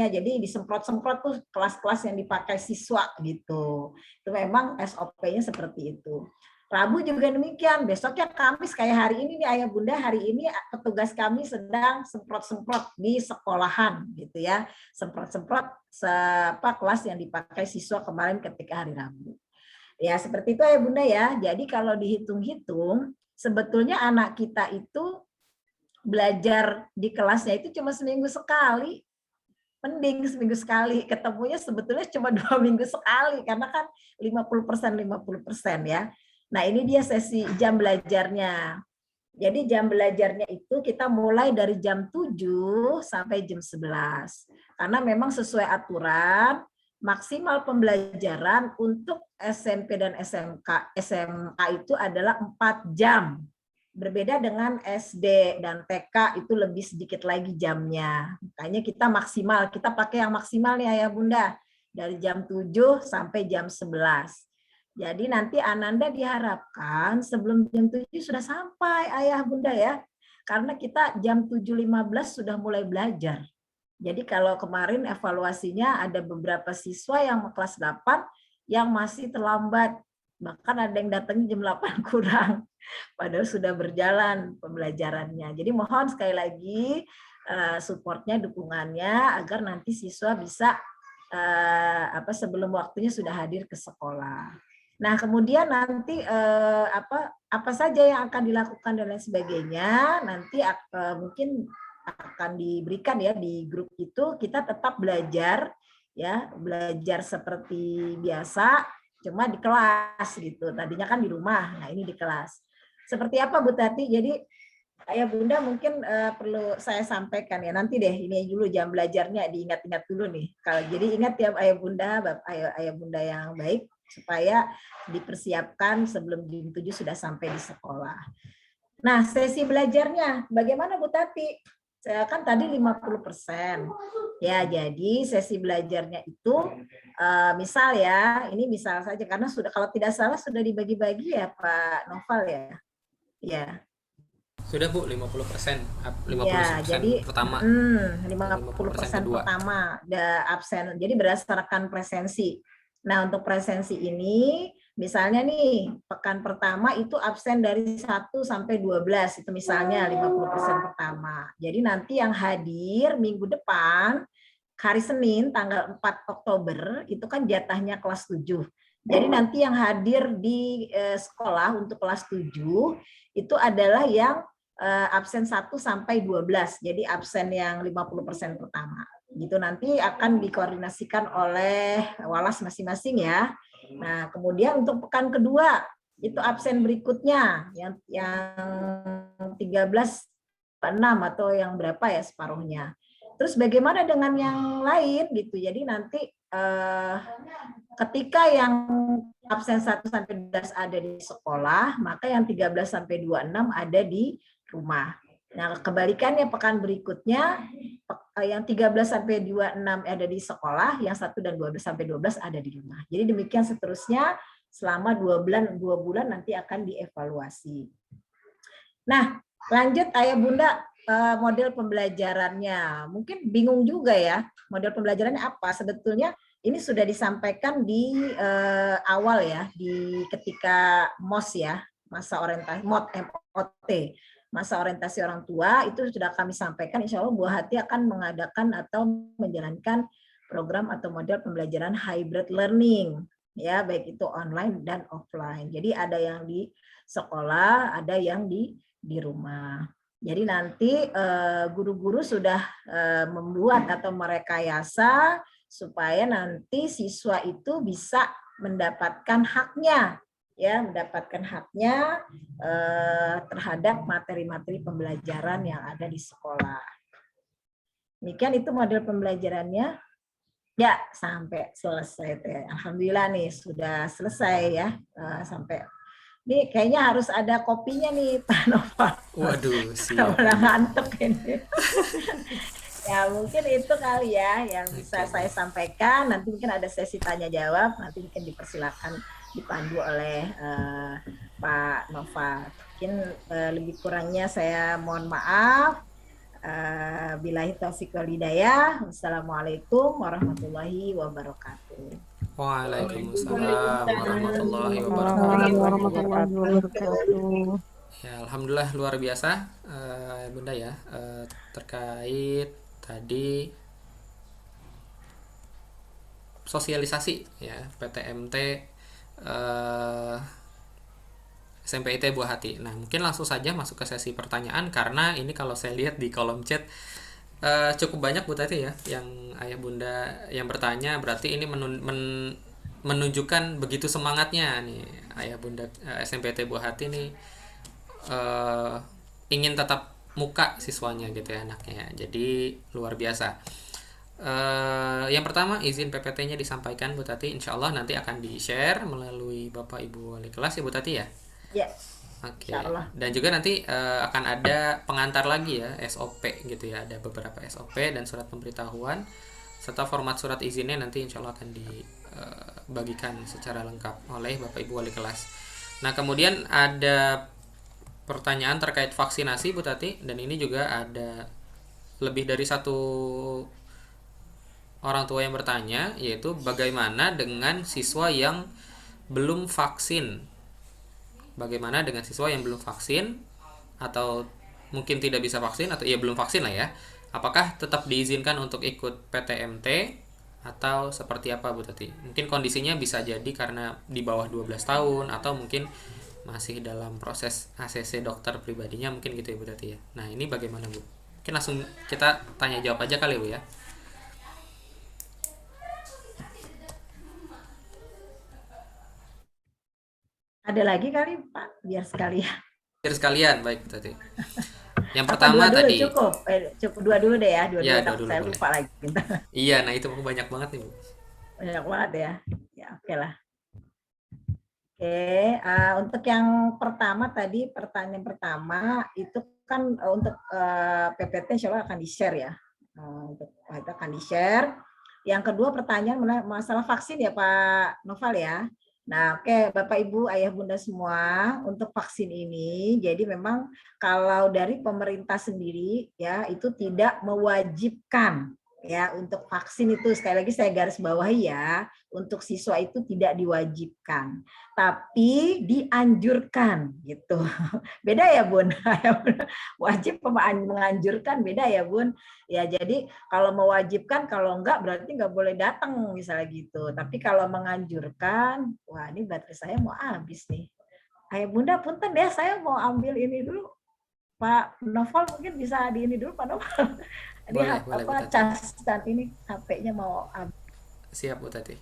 Jadi disemprot-semprot tuh kelas-kelas yang dipakai siswa gitu. Itu memang SOP-nya seperti itu. Rabu juga demikian, besoknya Kamis kayak hari ini nih ayah bunda, hari ini petugas kami sedang semprot-semprot di sekolahan gitu ya. Semprot-semprot kelas yang dipakai siswa kemarin ketika hari Rabu. Ya seperti itu ayah bunda ya. Jadi kalau dihitung-hitung sebetulnya anak kita itu belajar di kelasnya itu cuma seminggu sekali. Mending seminggu sekali. Ketemunya sebetulnya cuma 2 minggu sekali. Karena kan 50% ya. Nah ini dia sesi jam belajarnya. Jadi jam belajarnya itu kita mulai dari jam 7 sampai jam 11. Karena memang sesuai aturan, maksimal pembelajaran untuk SMP dan SMA itu adalah 4 jam. Berbeda dengan SD dan TK itu lebih sedikit lagi jamnya. Makanya kita maksimal, kita pakai yang maksimal nih Ayah Bunda. Dari jam 7 sampai jam 11. Jadi nanti Ananda diharapkan sebelum jam 7 sudah sampai Ayah Bunda ya. Karena kita jam 7.15 sudah mulai belajar. Jadi kalau kemarin evaluasinya ada beberapa siswa yang kelas 8 yang masih terlambat. Bahkan ada yang datangnya jam 8 kurang. Padahal sudah berjalan pembelajarannya. Jadi mohon sekali lagi supportnya, dukungannya agar nanti siswa bisa sebelum waktunya sudah hadir ke sekolah. Nah, kemudian nanti apa saja yang akan dilakukan dan lain sebagainya nanti mungkin akan diberikan ya di grup itu. Kita tetap belajar ya, belajar seperti biasa cuma di kelas gitu. Tadinya kan di rumah. Nah, ini di kelas. Seperti apa Bu Tati? Jadi Ayah Bunda mungkin perlu saya sampaikan ya. Nanti deh ini dulu jam belajarnya diingat-ingat dulu nih. Jadi ingat ya Ayah Bunda, Ayah Bunda yang baik supaya dipersiapkan sebelum jam 7 sudah sampai di sekolah. Nah, sesi belajarnya bagaimana Bu Tati? Saya kan tadi 50%. Ya, jadi sesi belajarnya itu misal ya, ini misal saja karena sudah kalau tidak salah sudah dibagi-bagi ya Pak Noval ya. Ya. Sudah Bu, 50%. 50% Ya, jadi pertama. 50% pertama ada absen. Jadi berdasarkan presensi. Nah, untuk presensi ini misalnya nih, pekan pertama itu absen dari 1 sampai 12, itu misalnya 50% pertama. Jadi nanti yang hadir minggu depan, hari Senin tanggal 4 Oktober, itu kan jatahnya kelas 7. Jadi nanti yang hadir di sekolah untuk kelas 7, itu adalah yang absen 1 sampai 12. Jadi absen yang 50% pertama. Gitu nanti akan dikoordinasikan oleh Walas masing-masing ya. Nah, kemudian untuk pekan kedua itu absen berikutnya yang 13/6 atau yang berapa ya separuhnya. Terus bagaimana dengan yang lain gitu. Jadi nanti ketika yang absen 1 sampai 12 ada di sekolah, maka yang 13 sampai 26 ada di rumah. Nah, kebalikannya pekan berikutnya yang 13 sampai 26 ada di sekolah, yang 1 dan 12 sampai 12 ada di rumah. Jadi demikian seterusnya selama 2 bulan nanti akan dievaluasi. Nah, lanjut Ayah Bunda model pembelajarannya. Mungkin bingung juga ya, model pembelajarannya apa? Sebetulnya ini sudah disampaikan di awal ya, di ketika MOS ya, masa orientasi MOT. Masa orientasi orang tua itu sudah kami sampaikan, insya Allah Buah Hati akan mengadakan atau menjalankan program atau model pembelajaran hybrid learning, ya baik itu online dan offline. Jadi ada yang di sekolah, ada yang di rumah. Jadi nanti guru-guru sudah membuat atau merekayasa supaya nanti siswa itu bisa mendapatkan haknya. Ya, mendapatkan haknya terhadap materi-materi pembelajaran yang ada di sekolah. Demikian itu model pembelajarannya. Ya, sampai selesai. Alhamdulillah nih sudah selesai ya. Sampai ini kayaknya harus ada kopinya nih Pak Nova. Waduh, siap. Udah ngantuk ini. Ya, mungkin itu kali ya yang bisa saya sampaikan. Nanti mungkin ada sesi tanya jawab, nanti mungkin dipersilakan dipandu oleh Pak Nova. Mungkin lebih kurangnya saya mohon maaf. Billahi taufiq wal hidayah. Wassalamualaikum warahmatullahi wabarakatuh. Waalaikumsalam warahmatullahi wabarakatuh. Ya, alhamdulillah luar biasa Bunda ya, terkait tadi sosialisasi ya PTMT SMPIT Buah Hati. Nah, mungkin langsung saja masuk ke sesi pertanyaan karena ini kalau saya lihat di kolom chat cukup banyak Bu Tati ya yang Ayah Bunda yang bertanya, berarti ini menunjukkan begitu semangatnya nih Ayah Bunda SMPIT Buah Hati nih ingin tetap muka siswanya gitu ya anaknya. Jadi luar biasa. Yang pertama izin PPT-nya disampaikan Bu Tati, insya Allah nanti akan di-share melalui Bapak Ibu wali kelas ya Bu Tati ya. Ya, Oke. insya Allah. Dan juga nanti akan ada pengantar lagi ya, SOP gitu ya, ada beberapa SOP dan surat pemberitahuan serta format surat izinnya nanti insya Allah akan dibagikan secara lengkap oleh Bapak Ibu wali kelas. Nah kemudian ada pertanyaan terkait vaksinasi Bu Tati, dan ini juga ada lebih dari satu orang tua yang bertanya, yaitu bagaimana dengan siswa yang belum vaksin. Bagaimana dengan siswa yang belum vaksin atau mungkin tidak bisa vaksin atau ya belum vaksin lah ya. Apakah tetap diizinkan untuk ikut PTMT atau seperti apa Bu Tati? Mungkin kondisinya bisa jadi karena di bawah 12 tahun atau mungkin masih dalam proses ACC dokter pribadinya, mungkin gitu ya Bu Tati ya. Nah, ini bagaimana Bu? Mungkin langsung kita tanya jawab aja kali Bu ya. Ada lagi kali Pak, biar sekalian. Biar sekalian, baik Bu Tati. Yang Apa pertama dua dulu tadi. cukup? Cukup dua dulu deh ya, dua Ya, dulu dua takut dulu saya boleh. lupa lagi. Iya, nah itu banyak banget nih Bu. Banyak banget ya. Ya oke lah. Oke, untuk yang pertama tadi, pertanyaan pertama itu kan untuk PPT insya Allah akan di-share ya. Untuk itu akan di-share. Yang kedua pertanyaan masalah vaksin ya Pak Noval ya. Nah, oke Bapak Ibu, Ayah Bunda semua, untuk vaksin ini jadi memang kalau dari pemerintah sendiri ya itu tidak mewajibkan ya untuk vaksin itu, sekali lagi saya garis bawahi ya, untuk siswa itu tidak diwajibkan, tapi dianjurkan gitu. Beda ya Bun, wajib menganjurkan beda ya Bun. Ya jadi kalau mewajibkan, kalau enggak berarti enggak boleh datang misalnya gitu. Tapi kalau menganjurkan, wah ini baterai saya mau habis nih. Ayah Bunda punten ya, saya mau ambil ini dulu. Pak Novel mungkin bisa di ini dulu Pak Novel. Ini Boleh, Bu Tati. cas dan ini HP-nya mau habis. Siap Bu Tati.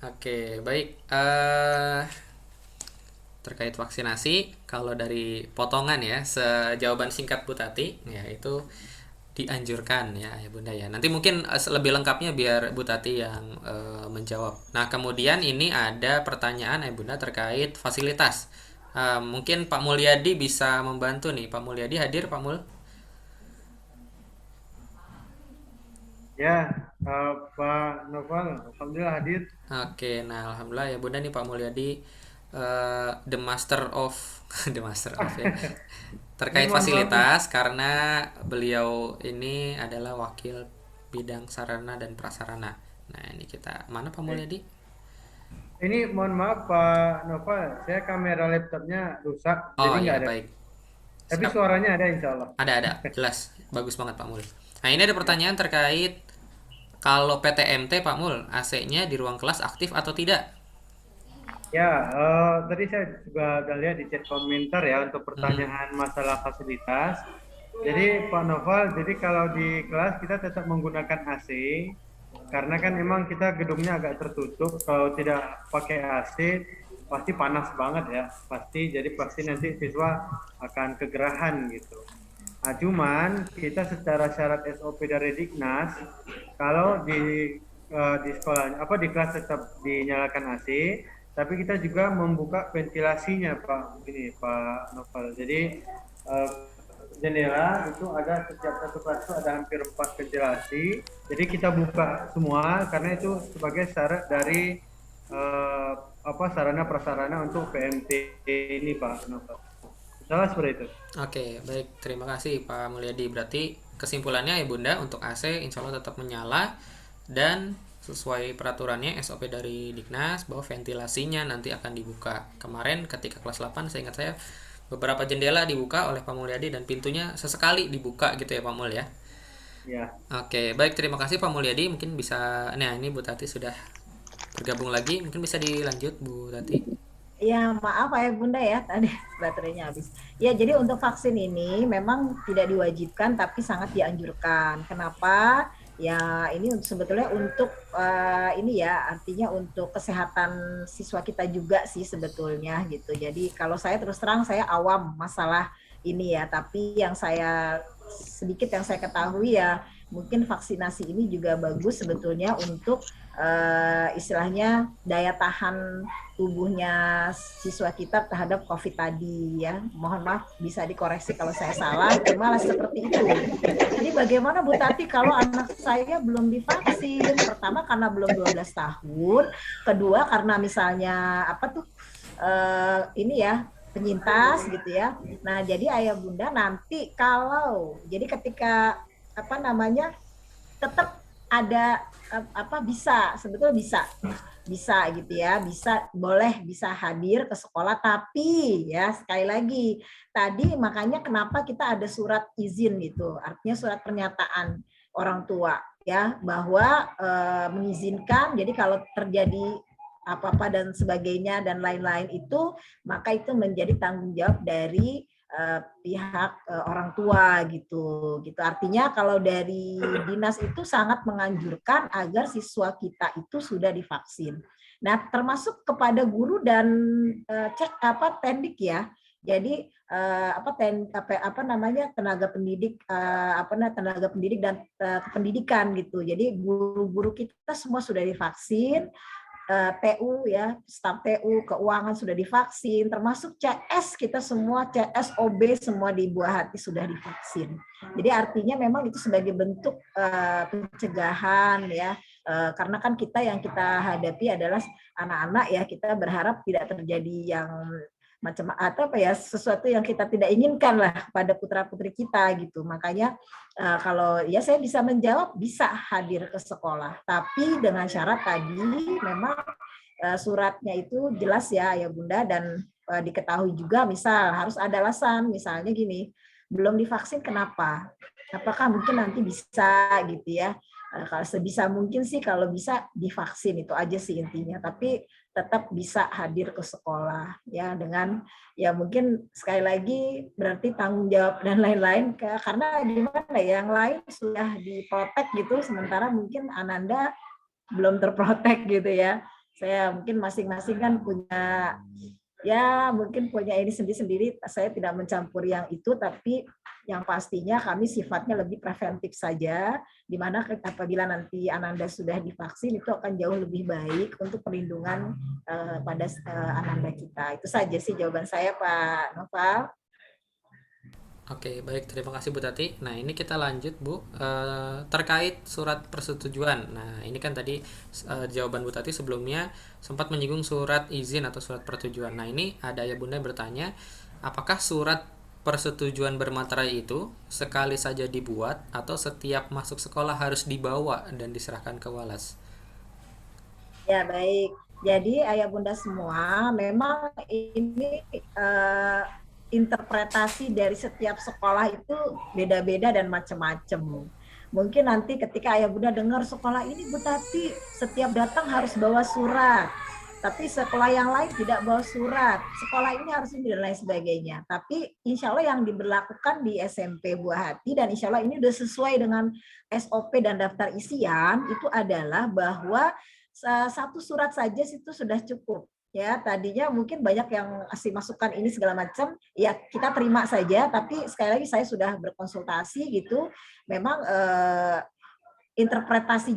Oke, baik. Terkait vaksinasi, kalau dari potongan ya, sejawaban singkat Bu Tati, ya itu dianjurkan ya Bunda ya. Nanti mungkin lebih lengkapnya biar Bu Tati yang menjawab. Nah kemudian ini ada pertanyaan Bunda terkait fasilitas. Mungkin Pak Mulyadi bisa membantu nih. Pak Mulyadi hadir Pak Mul? Ya, Pak Noval, alhamdulillah hadir. Oke, nah alhamdulillah ya Bunda nih Pak Mulyadi the master of the master of ya. Terkait fasilitas karena beliau ini adalah wakil bidang sarana dan prasarana. Nah ini kita mana Pak Mulyadi? Ini mohon maaf Pak Noval, saya kamera laptopnya rusak, Oh jadi nggak iya ada. baik. Tapi Siap. suaranya ada insya Allah. Ada jelas, bagus banget Pak Mul. Nah ini ada pertanyaan terkait kalau PTMT Pak Mul, AC-nya di ruang kelas aktif atau tidak? Ya, tadi saya juga udah lihat di chat komentar ya untuk pertanyaan masalah fasilitas. Jadi Pak Noval, jadi kalau di kelas kita tetap menggunakan AC karena kan memang kita gedungnya agak tertutup. Kalau tidak pakai AC pasti panas banget ya, pasti nanti siswa akan kegerahan gitu. Nah, cuman kita secara syarat SOP dari Diknas, kalau di sekolah di kelas tetap dinyalakan AC, tapi kita juga membuka ventilasinya Pak Noval. Jadi jendela itu ada setiap satu kelas itu ada hampir 4 ventilasi. Jadi kita buka semua karena itu sebagai syarat dari sarana prasarana untuk PMT ini Pak Noval. Salah seperti itu. Oke, baik. Terima kasih Pak Mulyadi. Berarti kesimpulannya ya Bunda, untuk AC insya Allah tetap menyala dan sesuai peraturannya SOP dari Diknas bahwa ventilasinya nanti akan dibuka. Kemarin ketika kelas 8 saya ingat saya beberapa jendela dibuka oleh Pak Mulyadi dan pintunya sesekali dibuka gitu ya Pak Mul ya. Ya. Oke, baik, terima kasih Pak Mulyadi. Mungkin bisa, nah ini Bu Tati sudah bergabung lagi, mungkin bisa dilanjut Bu Tati. Ya maaf ya Bunda ya, tadi baterainya habis. Ya jadi untuk vaksin ini memang tidak diwajibkan tapi sangat dianjurkan. Kenapa? Ya ini sebetulnya untuk ini ya, artinya untuk kesehatan siswa kita juga sih sebetulnya gitu. Jadi kalau saya terus terang saya awam masalah ini ya, tapi yang saya sedikit yang saya ketahui ya mungkin vaksinasi ini juga bagus sebetulnya untuk istilahnya daya tahan tubuhnya siswa kita terhadap COVID tadi ya. Mohon maaf bisa dikoreksi kalau saya salah, cuma seperti itu. Jadi bagaimana Bu Tati kalau anak saya belum divaksin? Pertama karena belum 12 tahun, kedua karena misalnya ini ya penyintas gitu ya. Nah, jadi ayah bunda nanti kalau jadi ketika tetap ada sebetulnya bisa gitu ya, bisa hadir ke sekolah, tapi ya sekali lagi tadi makanya kenapa kita ada surat izin gitu, artinya surat pernyataan orang tua ya bahwa mengizinkan. Jadi kalau terjadi apa-apa dan sebagainya dan lain-lain itu, maka itu menjadi tanggung jawab dari pihak orang tua gitu. Artinya kalau dari dinas itu sangat menganjurkan agar siswa kita itu sudah divaksin. Nah, termasuk kepada guru dan tendik ya. Jadi tenaga pendidik dan kependidikan gitu. Jadi guru-guru kita semua sudah divaksin. TU ya, staf TU, keuangan sudah divaksin, termasuk CS kita semua, CS, OB semua di Buah Hati sudah divaksin. Jadi artinya memang itu sebagai bentuk pencegahan ya, karena kan yang kita hadapi adalah anak-anak ya, kita berharap tidak terjadi yang sesuatu yang kita tidak inginkan lah pada putra-putri kita gitu. Makanya kalau ya saya bisa menjawab, bisa hadir ke sekolah, tapi dengan syarat tadi memang suratnya itu jelas ya ya Bunda, dan diketahui juga misal harus ada alasan, misalnya gini, belum divaksin kenapa? Apakah mungkin nanti bisa gitu ya. Kalau sebisa mungkin sih kalau bisa divaksin, itu aja sih intinya, tapi tetap bisa hadir ke sekolah ya, dengan ya mungkin sekali lagi berarti tanggung jawab dan lain-lain, karena gimana ya, yang lain sudah diprotek gitu, sementara mungkin Ananda belum terprotek gitu ya. Saya mungkin masing-masing kan punya ya mungkin punya ini sendiri-sendiri, saya tidak mencampuri yang itu, tapi yang pastinya kami sifatnya lebih preventif saja, di mana apabila nanti Ananda sudah divaksin itu akan jauh lebih baik untuk perlindungan pada Ananda kita. Itu saja sih jawaban saya Pak Noval. Oke, baik, terima kasih Bu Tati. Nah, ini kita lanjut Bu, terkait surat persetujuan. Nah, ini kan tadi jawaban Bu Tati sebelumnya sempat menyinggung surat izin atau surat persetujuan. Nah, ini ada ya Bunda bertanya, apakah surat persetujuan bermaterai itu sekali saja dibuat atau setiap masuk sekolah harus dibawa dan diserahkan ke Walas? Ya, baik. Jadi ayah bunda semua, memang ini interpretasi dari setiap sekolah itu beda-beda dan macam-macam. Mungkin nanti ketika ayah bunda dengar sekolah ini Bu Tati setiap datang harus bawa surat, tapi sekolah yang lain tidak bawa surat, sekolah ini harus ini dan lain sebagainya. Tapi insya Allah yang diberlakukan di SMP Buah Hati, dan insya Allah ini sudah sesuai dengan SOP dan daftar isian, itu adalah bahwa satu surat saja itu sudah cukup. Ya, tadinya mungkin banyak yang kasih masukan ini segala macam, ya kita terima saja, tapi sekali lagi saya sudah berkonsultasi gitu, memang interpretasi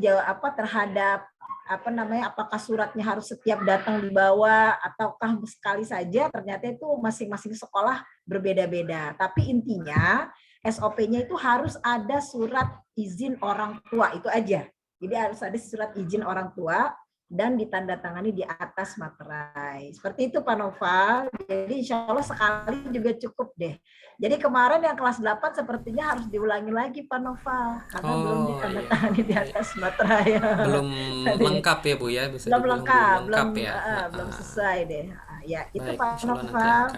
terhadap apakah suratnya harus setiap datang dibawa ataukah sekali saja, ternyata itu masing-masing sekolah berbeda-beda. Tapi intinya SOP-nya itu harus ada surat izin orang tua, itu aja. Jadi harus ada surat izin orang tua dan ditandatangani di atas materai. Seperti itu Pak Noval. Jadi insya Allah sekali juga cukup deh. Jadi kemarin yang kelas 8 sepertinya harus diulangi lagi Pak Noval, karena belum ditandatangani di atas materai. Belum lengkap ya Bu ya, bisa belum lengkap ya. Belum selesai deh. Ya, itu baik, Pak Noval.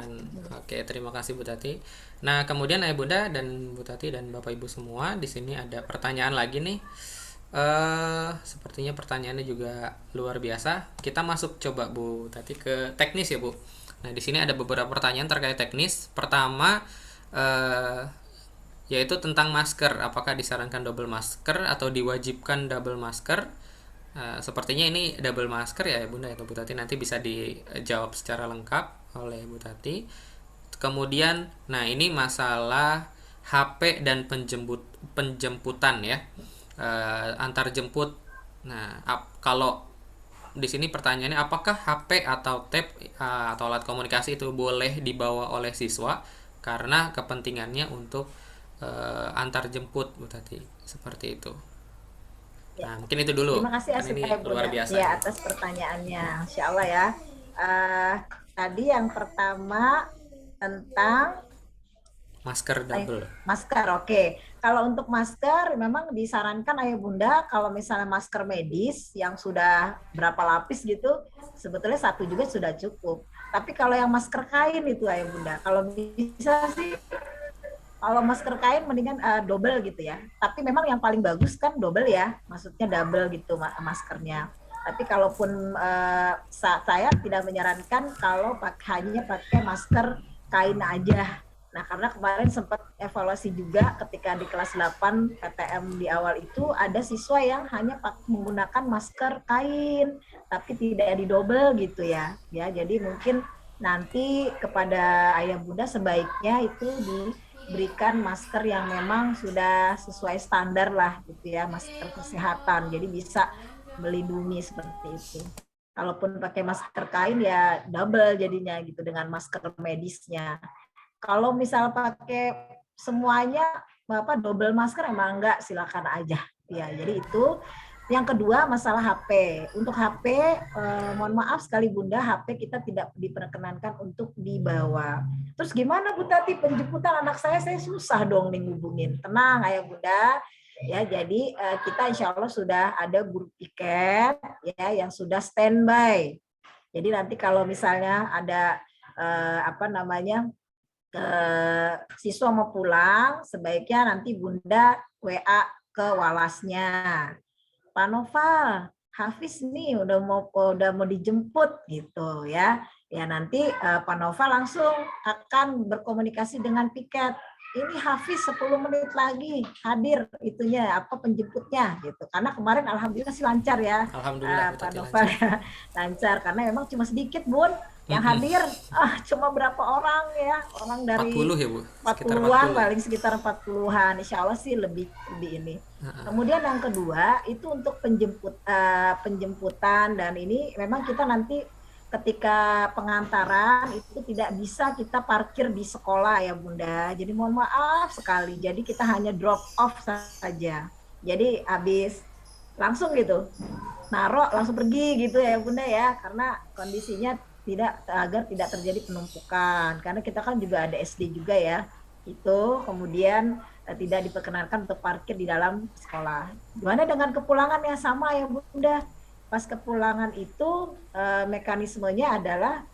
Oke, terima kasih Bu Tati. Nah, kemudian Ayah Bunda dan Bu Tati dan Bapak Ibu semua, di sini ada pertanyaan lagi nih. Sepertinya pertanyaannya juga luar biasa. Kita masuk coba Bu Tati ke teknis ya Bu. Nah, di sini ada beberapa pertanyaan terkait teknis. Pertama yaitu tentang masker. Apakah disarankan double masker atau diwajibkan double masker? Sepertinya ini double masker ya Bunda atau Bu Tati, nanti bisa dijawab secara lengkap oleh Bu Tati. Kemudian, nah ini masalah HP dan penjemputan ya, antar jemput. Nah, kalau di sini pertanyaannya, apakah HP atau tab atau alat komunikasi itu boleh dibawa oleh siswa karena kepentingannya untuk antar jemput, Bu Tati, seperti itu. Nah, mungkin itu dulu. Terima kasih Kan ini Asita luar Bunda biasa. ya atas pertanyaannya. Insya Allah ya. Tadi yang pertama tentang Masker double. masker. Oke. Kalau untuk masker memang disarankan Ayah Bunda kalau misalnya masker medis yang sudah berapa lapis gitu, sebetulnya satu juga sudah cukup. Tapi kalau yang masker kain itu Ayah Bunda, kalau bisa sih kalau masker kain mendingan double gitu ya. Tapi memang yang paling bagus kan double ya, maksudnya double gitu maskernya. Tapi kalaupun saya tidak menyarankan kalau hanya pakai masker kain aja. Nah, karena kemarin sempat evaluasi juga ketika di kelas 8 PTM di awal itu ada siswa yang hanya menggunakan masker kain, tapi tidak didobel gitu ya. Ya, jadi mungkin nanti kepada Ayah Bunda sebaiknya itu diberikan masker yang memang sudah sesuai standar lah gitu ya, masker kesehatan. Jadi bisa melindungi seperti itu. Kalaupun pakai masker kain ya double jadinya gitu dengan masker medisnya. Kalau misal pakai semuanya double masker emang enggak, silakan aja ya. Jadi itu yang kedua masalah HP. Untuk HP mohon maaf sekali Bunda, HP kita tidak diperkenankan untuk dibawa. Terus gimana Bu Tati penjemputan anak saya susah dong nih ngubungin. Tenang Ayah Bunda ya, jadi kita insya Allah sudah ada grup piket ya yang sudah standby. Jadi nanti kalau misalnya ada siswa mau pulang, sebaiknya nanti Bunda WA ke walasnya. Pak Noval, Hafiz nih udah mau dijemput gitu ya. Ya nanti Pak Noval langsung akan berkomunikasi dengan piket. Ini Hafiz 10 menit lagi hadir penjemputnya gitu. Karena kemarin alhamdulillah sih lancar ya. Alhamdulillah Pak Noval ya, lancar karena memang cuma sedikit Bun yang hadir, cuma berapa orang ya, orang dari 40 ya Bu? 40-an paling sekitar 40-an, insya Allah sih lebih ini. Kemudian yang kedua itu untuk penjemputan dan ini memang kita nanti ketika pengantaran itu tidak bisa kita parkir di sekolah ya Bunda. Jadi mohon maaf sekali. Jadi kita hanya drop off saja. Jadi habis langsung gitu, narok langsung pergi gitu ya Bunda ya. Karena kondisinya agar tidak terjadi penumpukan. Karena kita kan juga ada SD juga ya. Itu kemudian tidak diperkenankan untuk parkir di dalam sekolah. Gimana dengan kepulangan yang sama ya Bunda? Pas kepulangan itu mekanismenya adalah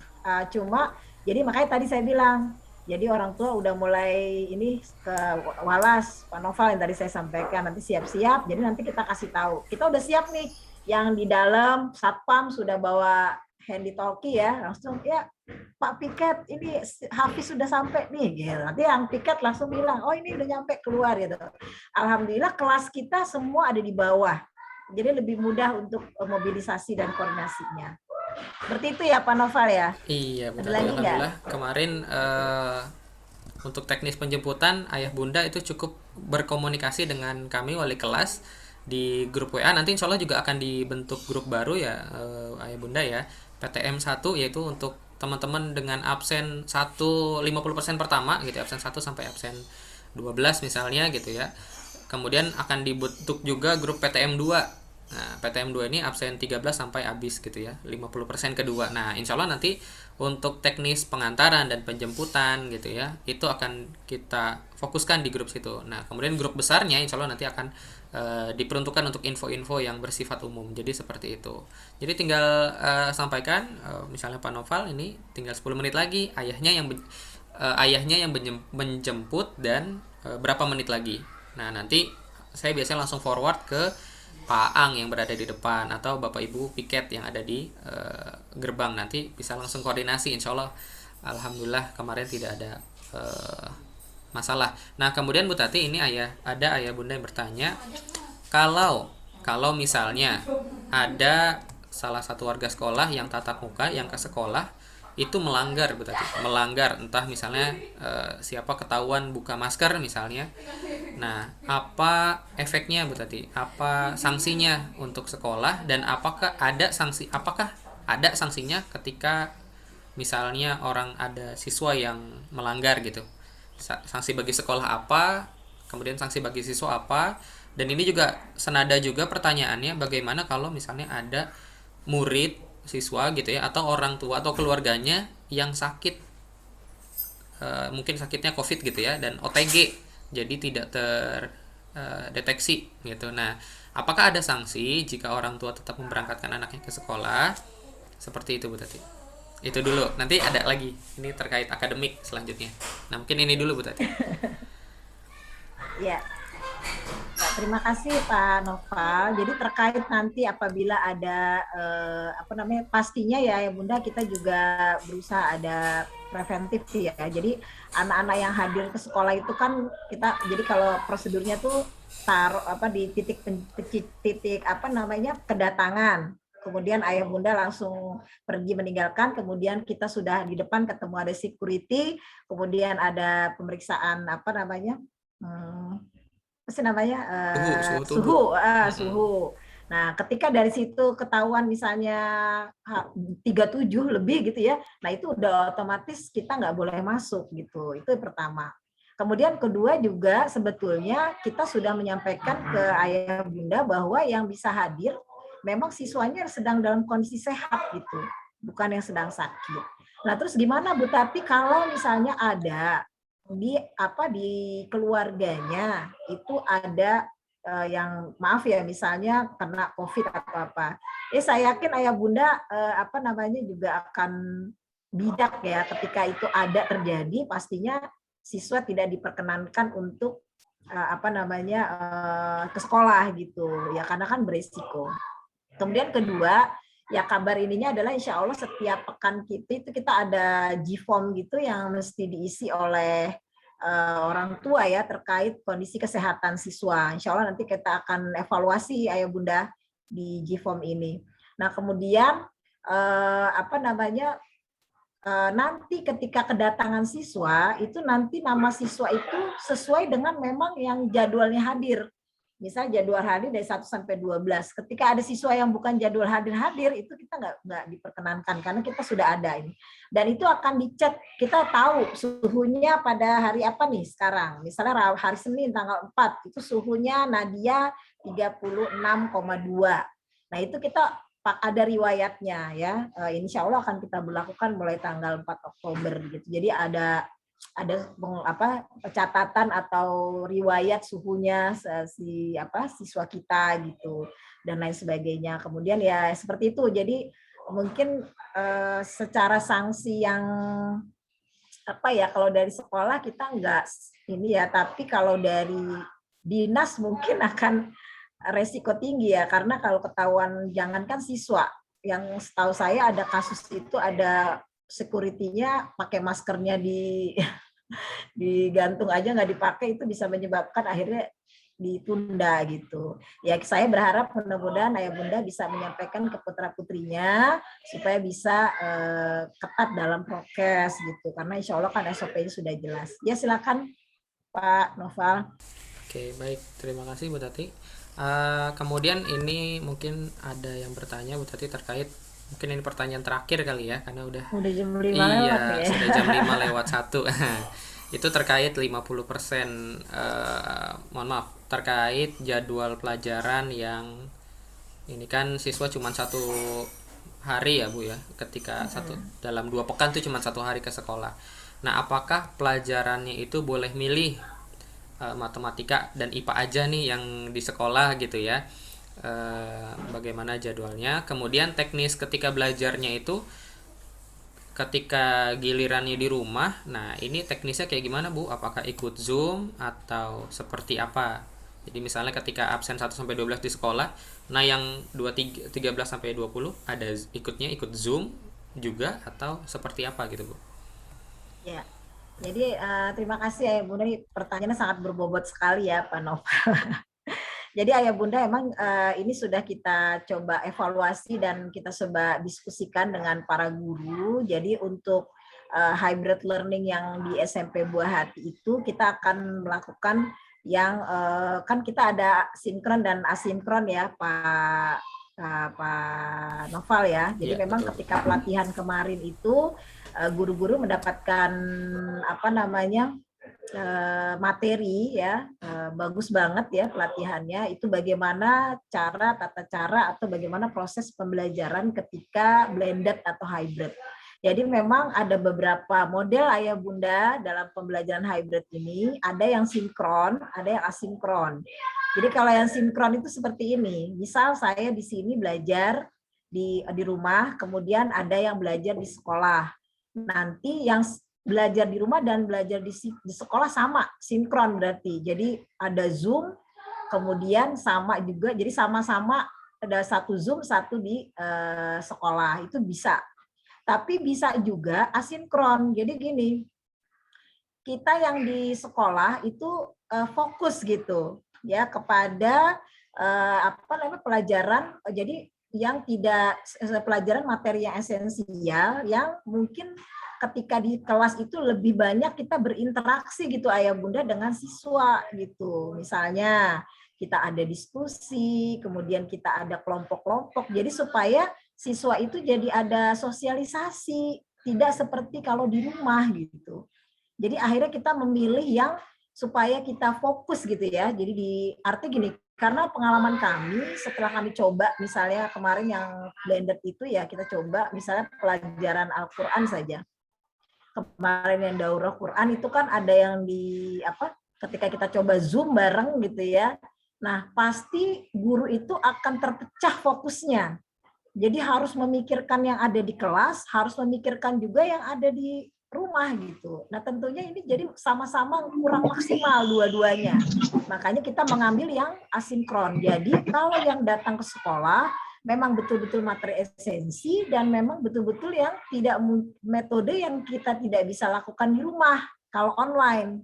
jadi makanya tadi saya bilang, jadi orang tua udah mulai ini ke walas Pak Noval yang tadi saya sampaikan, nanti siap-siap, jadi nanti kita kasih tahu, kita udah siap nih, yang di dalam satpam sudah bawa handy talkie ya, langsung ya Pak Piket ini Hafiz sudah sampai nih, gitu. Nanti yang Piket langsung bilang, oh ini udah nyampe keluar gitu. Alhamdulillah kelas kita semua ada di bawah. Jadi lebih mudah untuk mobilisasi dan koordinasinya. Seperti itu ya Pak Noval ya? Iya, Ada lagi nggak? Alhamdulillah. Kemarin untuk teknis penjemputan Ayah Bunda itu cukup berkomunikasi dengan kami wali kelas di grup WA. Nanti insya Allah juga akan dibentuk grup baru ya Ayah Bunda ya. PTM 1 yaitu untuk teman-teman dengan absen 50% pertama gitu, absen 1 sampai absen 12 misalnya gitu ya. Kemudian akan dibentuk juga grup PTM 2. Nah, PTM 2 ini absen 13 sampai habis gitu ya, 50% kedua. Nah, insya Allah nanti untuk teknis pengantaran dan penjemputan gitu ya, itu akan kita fokuskan di grup situ. Nah, kemudian grup besarnya insya Allah nanti akan diperuntukkan untuk info-info yang bersifat umum. Jadi seperti itu. Jadi tinggal sampaikan, misalnya Pak Noval ini tinggal 10 menit lagi, ayahnya yang menjemput dan berapa menit lagi. Nah, nanti saya biasanya langsung forward ke Pak Ang yang berada di depan atau Bapak Ibu piket yang ada di gerbang. Nanti bisa langsung koordinasi, insya Allah. Alhamdulillah kemarin tidak ada masalah. Nah, kemudian Bu Tati ini ada ayah bunda yang bertanya, kalau misalnya ada salah satu warga sekolah yang tatap muka yang ke sekolah itu melanggar, Bu Tati. Melanggar, entah misalnya siapa ketahuan buka masker misalnya. Nah, apa efeknya, Bu Tati? Apa sanksinya untuk sekolah, dan apakah ada sanksinya ketika misalnya ada siswa yang melanggar gitu? Sanksi bagi sekolah apa, kemudian sanksi bagi siswa apa? Dan ini juga senada juga pertanyaannya, bagaimana kalau misalnya ada murid, siswa gitu ya, atau orang tua atau keluarganya yang sakit, mungkin sakitnya COVID gitu ya, dan OTG, jadi tidak terdeteksi gitu. Nah, apakah ada sanksi jika orang tua tetap memberangkatkan anaknya ke sekolah? Seperti itu, Bu Tati. Itu dulu, nanti ada lagi ini terkait akademik selanjutnya. Nah, mungkin ini dulu, Bu Tati. Ya. Nah, terima kasih Pak Noval. Jadi terkait nanti apabila ada pastinya ya Bunda, kita juga berusaha ada preventif sih ya. Jadi anak-anak yang hadir ke sekolah itu kan kita, jadi kalau prosedurnya tuh di titik kedatangan. Kemudian ayah bunda langsung pergi meninggalkan, kemudian kita sudah di depan ketemu ada security, kemudian ada pemeriksaan suhu. Nah, ketika dari situ ketahuan misalnya 37 lebih gitu ya, nah itu udah otomatis kita nggak boleh masuk gitu. Itu yang pertama. Kemudian kedua juga sebetulnya kita sudah menyampaikan ke ayah bunda bahwa yang bisa hadir memang siswanya sedang dalam kondisi sehat gitu, bukan yang sedang sakit. Nah, terus gimana Bu Tati kalau misalnya ada di keluarganya itu ada yang maaf ya misalnya kena COVID atau apa. Saya yakin ayah bunda juga akan bijak ya ketika itu ada terjadi, pastinya siswa tidak diperkenankan untuk ke sekolah gitu ya, karena kan beresiko. Kemudian kedua, ya kabar ininya adalah insya Allah setiap pekan kita ada G-form gitu yang mesti diisi oleh orang tua ya terkait kondisi kesehatan siswa. Insya Allah nanti kita akan evaluasi ayah bunda di G-form ini. Nah kemudian nanti ketika kedatangan siswa itu nanti nama siswa itu sesuai dengan memang yang jadwalnya hadir. Misal jadwal hadir dari 1 sampai 12. Ketika ada siswa yang bukan jadwal hadir itu kita nggak diperkenankan karena kita sudah ada ini. Dan itu akan dicek, kita tahu suhunya pada hari apa nih sekarang. Misalnya hari Senin tanggal 4 itu suhunya Nadia 36,2. Nah itu kita ada riwayatnya ya. Insya Allah akan kita berlakukan mulai tanggal 4 Oktober gitu. Jadi ada catatan atau riwayat suhunya siswa kita gitu dan lain sebagainya. Kemudian ya seperti itu. Jadi mungkin secara sanksi yang kalau dari sekolah kita enggak ini ya, tapi kalau dari dinas mungkin akan resiko tinggi ya, karena kalau ketahuan jangankan siswa, yang setahu saya ada kasus itu ada security-nya pakai maskernya digantung aja nggak dipakai, itu bisa menyebabkan akhirnya ditunda gitu. Ya saya berharap mudah-mudahan ayah bunda bisa menyampaikan ke putra-putrinya supaya bisa ketat dalam prokes gitu, karena insya Allah kan SOP-nya sudah jelas. Ya silakan Pak Noval. Oke, baik, terima kasih Bu Tati. Kemudian ini mungkin ada yang bertanya Bu Tati terkait, mungkin ini pertanyaan terakhir kali ya, karena udah jam 5 lewat ya. Sudah jam 5 lewat 1. Itu terkait 50%, mohon maaf, terkait jadwal pelajaran yang ini kan siswa cuma 1 hari ya Bu ya, ketika dalam 2 pekan itu cuma 1 hari ke sekolah. Nah, apakah pelajarannya itu boleh milih matematika dan IPA aja nih yang di sekolah gitu ya? Bagaimana jadwalnya? Kemudian teknis ketika belajarnya itu ketika gilirannya di rumah, nah ini teknisnya kayak gimana Bu? Apakah ikut Zoom atau seperti apa? Jadi misalnya ketika absen 1 sampai 12 di sekolah, nah yang 13 sampai 20 ada ikut Zoom juga atau seperti apa gitu Bu? Ya. Jadi terima kasih ya Bunda, pertanyaannya sangat berbobot sekali ya Pak Noval. Jadi ayah bunda emang ini sudah kita coba evaluasi dan kita coba diskusikan dengan para guru. Jadi untuk hybrid learning yang di SMP Buah Hati itu kita akan melakukan yang kan kita ada sinkron dan asinkron ya Pak Noval ya. Jadi Iya, memang betul. ketika pelatihan kemarin itu guru-guru mendapatkan apa namanya materi ya, bagus banget ya pelatihannya. Itu bagaimana tata cara atau bagaimana proses pembelajaran ketika blended atau hybrid. Jadi memang ada beberapa model ayah bunda dalam pembelajaran hybrid ini. Ada yang sinkron, ada yang asinkron. Jadi kalau yang sinkron itu seperti ini. Misal saya di sini belajar di rumah, kemudian ada yang belajar di sekolah. Nanti yang belajar di rumah dan belajar di sekolah sama, sinkron berarti. Jadi ada Zoom, kemudian sama juga, jadi sama-sama ada satu Zoom, satu di sekolah. Itu bisa. Tapi bisa juga asinkron. Jadi gini, kita yang di sekolah itu fokus gitu ya kepada apa namanya pelajaran. Jadi yang tidak pelajaran materi yang esensial yang mungkin ketika di kelas itu lebih banyak kita berinteraksi gitu ayah bunda dengan siswa gitu. Misalnya kita ada diskusi, kemudian kita ada kelompok-kelompok. Jadi supaya siswa itu jadi ada sosialisasi, tidak seperti kalau di rumah gitu. Jadi akhirnya kita memilih yang supaya kita fokus gitu ya. Jadi artinya gini, karena pengalaman kami setelah kami coba misalnya kemarin yang blended itu ya kita coba misalnya pelajaran Al-Qur'an saja. Kemarin yang daurah Quran itu kan ada yang di apa ketika kita coba Zoom bareng gitu ya. Nah, pasti guru itu akan terpecah fokusnya. Jadi harus memikirkan yang ada di kelas, harus memikirkan juga yang ada di rumah gitu. Nah, tentunya ini jadi sama-sama kurang maksimal dua-duanya. Makanya kita mengambil yang asinkron. Jadi kalau yang datang ke sekolah memang betul-betul materi esensi dan memang betul-betul yang tidak metode yang kita tidak bisa lakukan di rumah kalau online.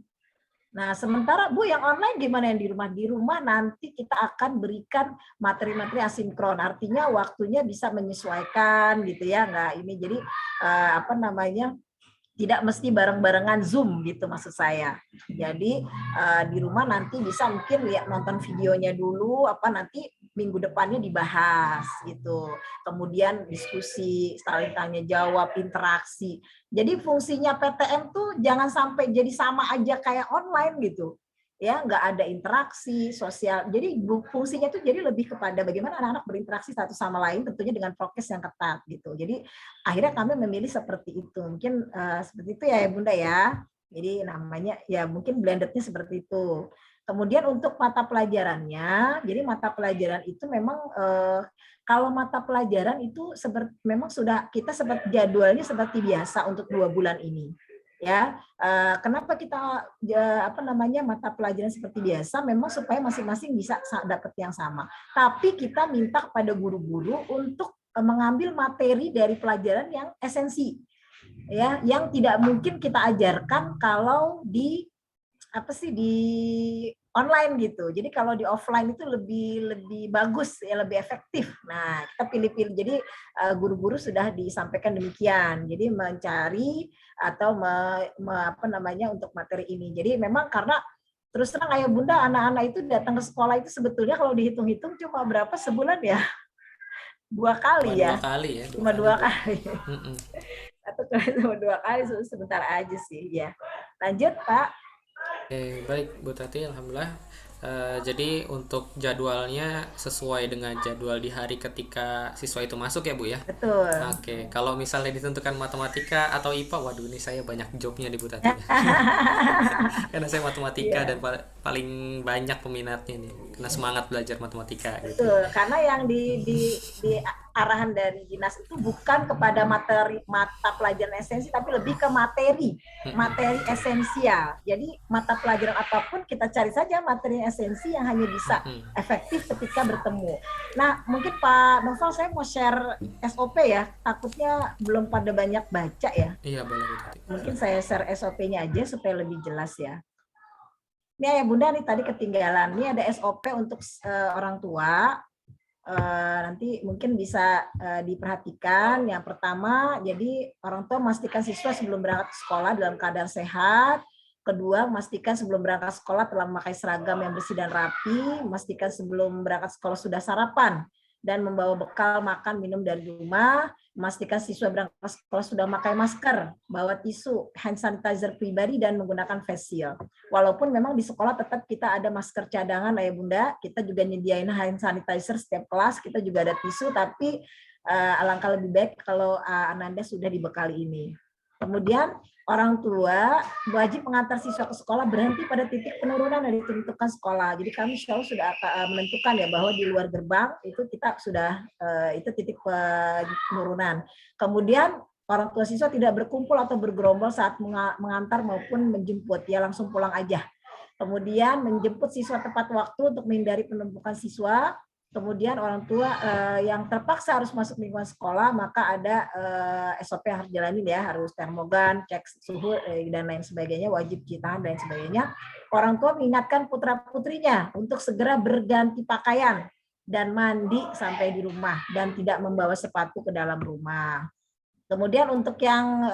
Nah, sementara Bu yang online gimana yang di rumah? Di rumah nanti kita akan berikan materi-materi asinkron. Artinya waktunya bisa menyesuaikan gitu ya. Nggak ini jadi apa namanya? Tidak mesti bareng-barengan Zoom gitu maksud saya. Jadi di rumah nanti bisa mungkin lihat nonton videonya dulu apa nanti minggu depannya dibahas gitu. Kemudian diskusi, saling tanya jawab, interaksi. Jadi fungsinya PTM tuh jangan sampai jadi sama aja kayak online gitu. Ya, nggak ada interaksi sosial. Jadi fungsinya tuh jadi lebih kepada bagaimana anak-anak berinteraksi satu sama lain tentunya dengan prokes yang ketat gitu. Jadi akhirnya kami memilih seperti itu. Mungkin seperti itu ya Bunda ya. Jadi namanya ya mungkin blendednya seperti itu. Kemudian untuk mata pelajarannya, jadi mata pelajaran itu memang kalau mata pelajaran itu memang sudah kita seperti jadwalnya seperti biasa untuk 2 bulan ini. Ya, kenapa kita apa namanya mata pelajaran seperti biasa? Memang supaya masing-masing bisa dapat yang sama. Tapi kita minta kepada guru-guru untuk mengambil materi dari pelajaran yang esensi, ya, yang tidak mungkin kita ajarkan kalau di di online gitu. Jadi kalau di offline itu lebih bagus ya, lebih efektif. Nah, kita pilih-pilih. Jadi guru-guru sudah disampaikan demikian. Jadi mencari atau apa namanya untuk materi ini. Jadi memang karena terus terang ayah bunda anak-anak itu datang ke sekolah itu sebetulnya kalau dihitung-hitung cuma berapa sebulan ya? 2 kali ya. 2 kali ya. Cuma 2 kali. Atau cuma 2 kali sebentar aja sih ya. Lanjut Pak. Oke, baik Bu Tati, alhamdulillah. Jadi untuk jadwalnya sesuai dengan jadwal di hari ketika siswa itu masuk ya Bu ya? Betul. Oke, kalau misalnya ditentukan matematika atau IPA, waduh ini saya banyak jobnya di Bu Tati. Karena saya matematika dan paling banyak peminatnya nih, karena semangat belajar matematika. Gitu. Betul, karena yang di arahan dari dinas itu bukan kepada mata pelajaran esensi, tapi lebih ke materi esensial. Jadi mata pelajaran apapun kita cari saja materi esensi yang hanya bisa efektif ketika bertemu. Nah, mungkin Pak Noval saya mau share SOP ya, takutnya belum pada banyak baca ya. Iya boleh Bu Tati. Mungkin saya share SOP-nya aja supaya lebih jelas ya. Ini ayah bunda nih tadi ketinggalan. Ini ada SOP untuk orang tua. Nanti mungkin bisa diperhatikan. Yang pertama, jadi orang tua memastikan siswa sebelum berangkat ke sekolah dalam keadaan sehat. Kedua, memastikan sebelum berangkat sekolah telah memakai seragam yang bersih dan rapi. Memastikan sebelum berangkat sekolah sudah sarapan dan membawa bekal makan minum dari rumah. Memastikan siswa berangkat sekolah sudah memakai masker, bawa tisu, hand sanitizer pribadi, dan menggunakan face shield. Walaupun memang di sekolah tetap kita ada masker cadangan, ayah bunda, kita juga nyediain hand sanitizer setiap kelas, kita juga ada tisu, tapi alangkah lebih baik kalau Ananda sudah dibekali ini. Kemudian orang tua wajib mengantar siswa ke sekolah berhenti pada titik penurunan yang ditentukan sekolah. Jadi kami selalu sudah menentukan ya bahwa di luar gerbang itu kita sudah itu titik penurunan. Kemudian orang tua siswa tidak berkumpul atau bergerombol saat mengantar maupun menjemput, ya langsung pulang aja. Kemudian menjemput siswa tepat waktu untuk menghindari penumpukan siswa. Kemudian orang tua yang terpaksa harus masuk lingkungan sekolah, maka ada SOP yang harus jalanin ya, harus termogan, cek suhu dan lain sebagainya, wajib cuci tangan dan sebagainya. Orang tua mengingatkan putra-putrinya untuk segera berganti pakaian dan mandi sampai di rumah dan tidak membawa sepatu ke dalam rumah. Kemudian untuk yang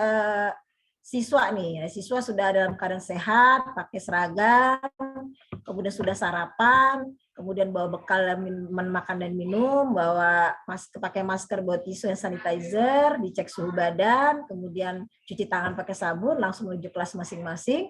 siswa nih, siswa sudah dalam keadaan sehat, pakai seragam, kemudian sudah sarapan, kemudian bawa bekal makan dan minum, bawa pakai masker, bawa tisu dan sanitizer, dicek suhu badan, kemudian cuci tangan pakai sabun, langsung menuju kelas masing-masing.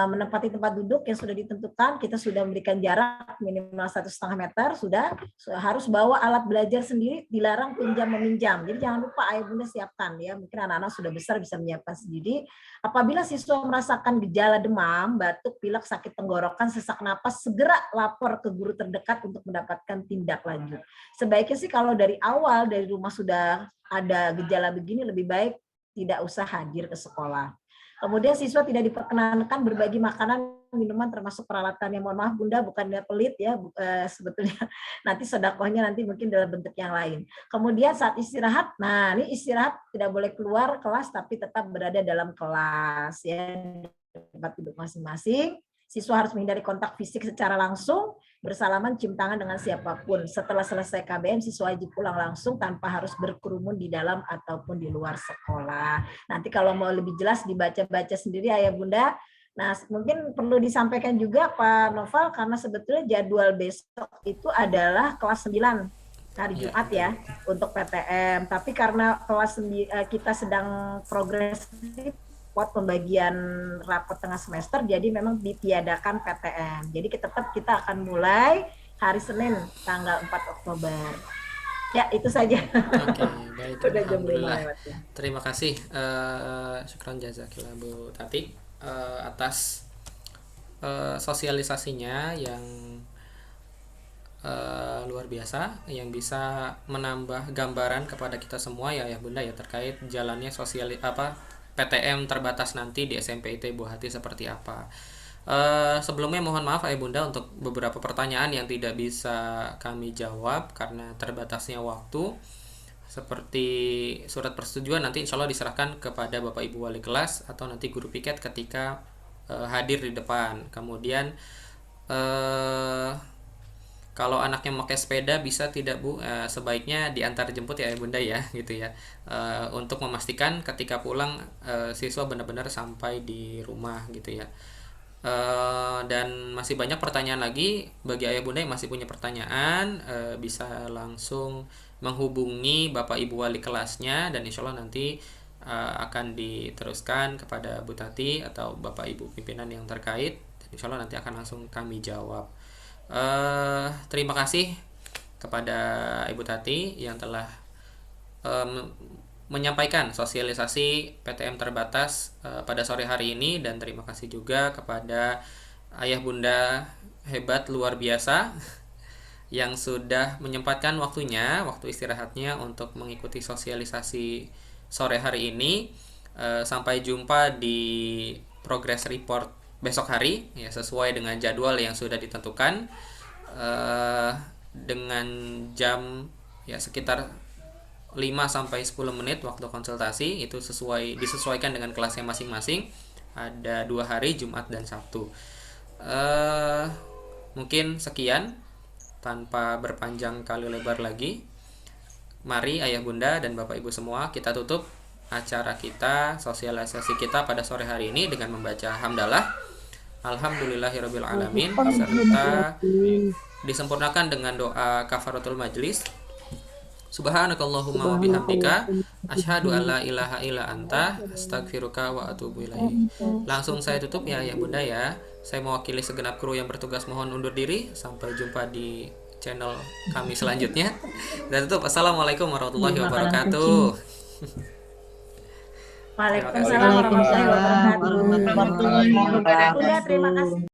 Menempati tempat duduk yang sudah ditentukan, kita sudah memberikan jarak minimal 1,5 meter, sudah harus bawa alat belajar sendiri, dilarang pinjam meminjam. Jadi jangan lupa ayah bunda siapkan ya, mungkin anak-anak sudah besar bisa menyiapkan sendiri. Apabila siswa merasakan gejala demam, batuk, pilek, sakit tenggorokan, sesak napas, segera lapor ke guru terdekat untuk mendapatkan tindak lanjut. Sebaiknya sih kalau dari awal dari rumah sudah ada gejala begini, lebih baik tidak usah hadir ke sekolah. Kemudian siswa tidak diperkenankan berbagi makanan, minuman termasuk peralatan. Yang mohon maaf bunda, bukan niat pelit ya, sebetulnya nanti sedekahnya nanti mungkin dalam bentuk yang lain. Kemudian saat istirahat, nah ini istirahat tidak boleh keluar kelas tapi tetap berada dalam kelas ya, tempat duduk masing-masing. Siswa harus menghindari kontak fisik secara langsung, bersalaman, cium tangan dengan siapapun. Setelah selesai KBM, siswa wajib pulang langsung tanpa harus berkerumun di dalam ataupun di luar sekolah. Nanti kalau mau lebih jelas dibaca-baca sendiri ayah bunda. Nah mungkin perlu disampaikan juga Pak Noval, karena sebetulnya jadwal besok itu adalah kelas 9 hari Jumat ya untuk PTM. Tapi karena kelas kita sedang progresif, pembagian rapot tengah semester, jadi memang ditiadakan PTM. Jadi tetap kita akan mulai hari Senin tanggal 4 Oktober. Ya, itu saja. Oke, baik. Sudah jam 5 Alhamdulillah. lewat ya. Terima kasih syukran jazakillah Bu Tati atas sosialisasinya yang luar biasa, yang bisa menambah gambaran kepada kita semua ya bunda ya, terkait jalannya PTM terbatas nanti di SMP IT Buah Hati seperti apa. Sebelumnya mohon maaf ayah bunda untuk beberapa pertanyaan yang tidak bisa kami jawab karena terbatasnya waktu. Seperti surat persetujuan nanti insya Allah diserahkan kepada Bapak Ibu Wali kelas atau nanti guru piket ketika hadir di depan. Kemudian kalau anaknya memakai sepeda bisa tidak Bu? Sebaiknya diantar jemput ya bunda ya, gitu ya. Untuk memastikan ketika pulang siswa benar-benar sampai di rumah gitu ya. Dan masih banyak pertanyaan lagi bagi ayah bunda yang masih punya pertanyaan, bisa langsung menghubungi Bapak Ibu Wali kelasnya dan insya Allah nanti akan diteruskan kepada Bu Tati atau Bapak Ibu pimpinan yang terkait. Dan insya Allah nanti akan langsung kami jawab. Terima kasih kepada Ibu Tati yang telah menyampaikan sosialisasi PTM terbatas pada sore hari ini, dan terima kasih juga kepada ayah bunda hebat luar biasa yang sudah menyempatkan waktunya, waktu istirahatnya untuk mengikuti sosialisasi sore hari ini. Sampai jumpa di progress report besok hari ya, sesuai dengan jadwal yang sudah ditentukan dengan jam ya sekitar 5-10 menit waktu konsultasi, itu disesuaikan dengan kelasnya masing-masing. Ada 2 hari, Jumat dan Sabtu. Mungkin sekian tanpa berpanjang kali lebar lagi. Mari ayah bunda dan bapak ibu semua, kita tutup acara kita, sosialisasi kita pada sore hari ini dengan membaca hamdalah alhamdulillahirabbil alamin, serta disempurnakan dengan doa kafaratul majlis. Subhanakallahumma wa bihamdika asyhadu an la ilaha illa anta astaghfiruka wa atubu ilaik. Langsung saya tutup ya bunda ya. Saya mewakili segenap kru yang bertugas mohon undur diri. Sampai jumpa di channel kami selanjutnya. Dan tutup, assalamualaikum warahmatullahi wabarakatuh. Waalaikumsalam warahmatullahi wabarakatuh. Bunda, terima kasih.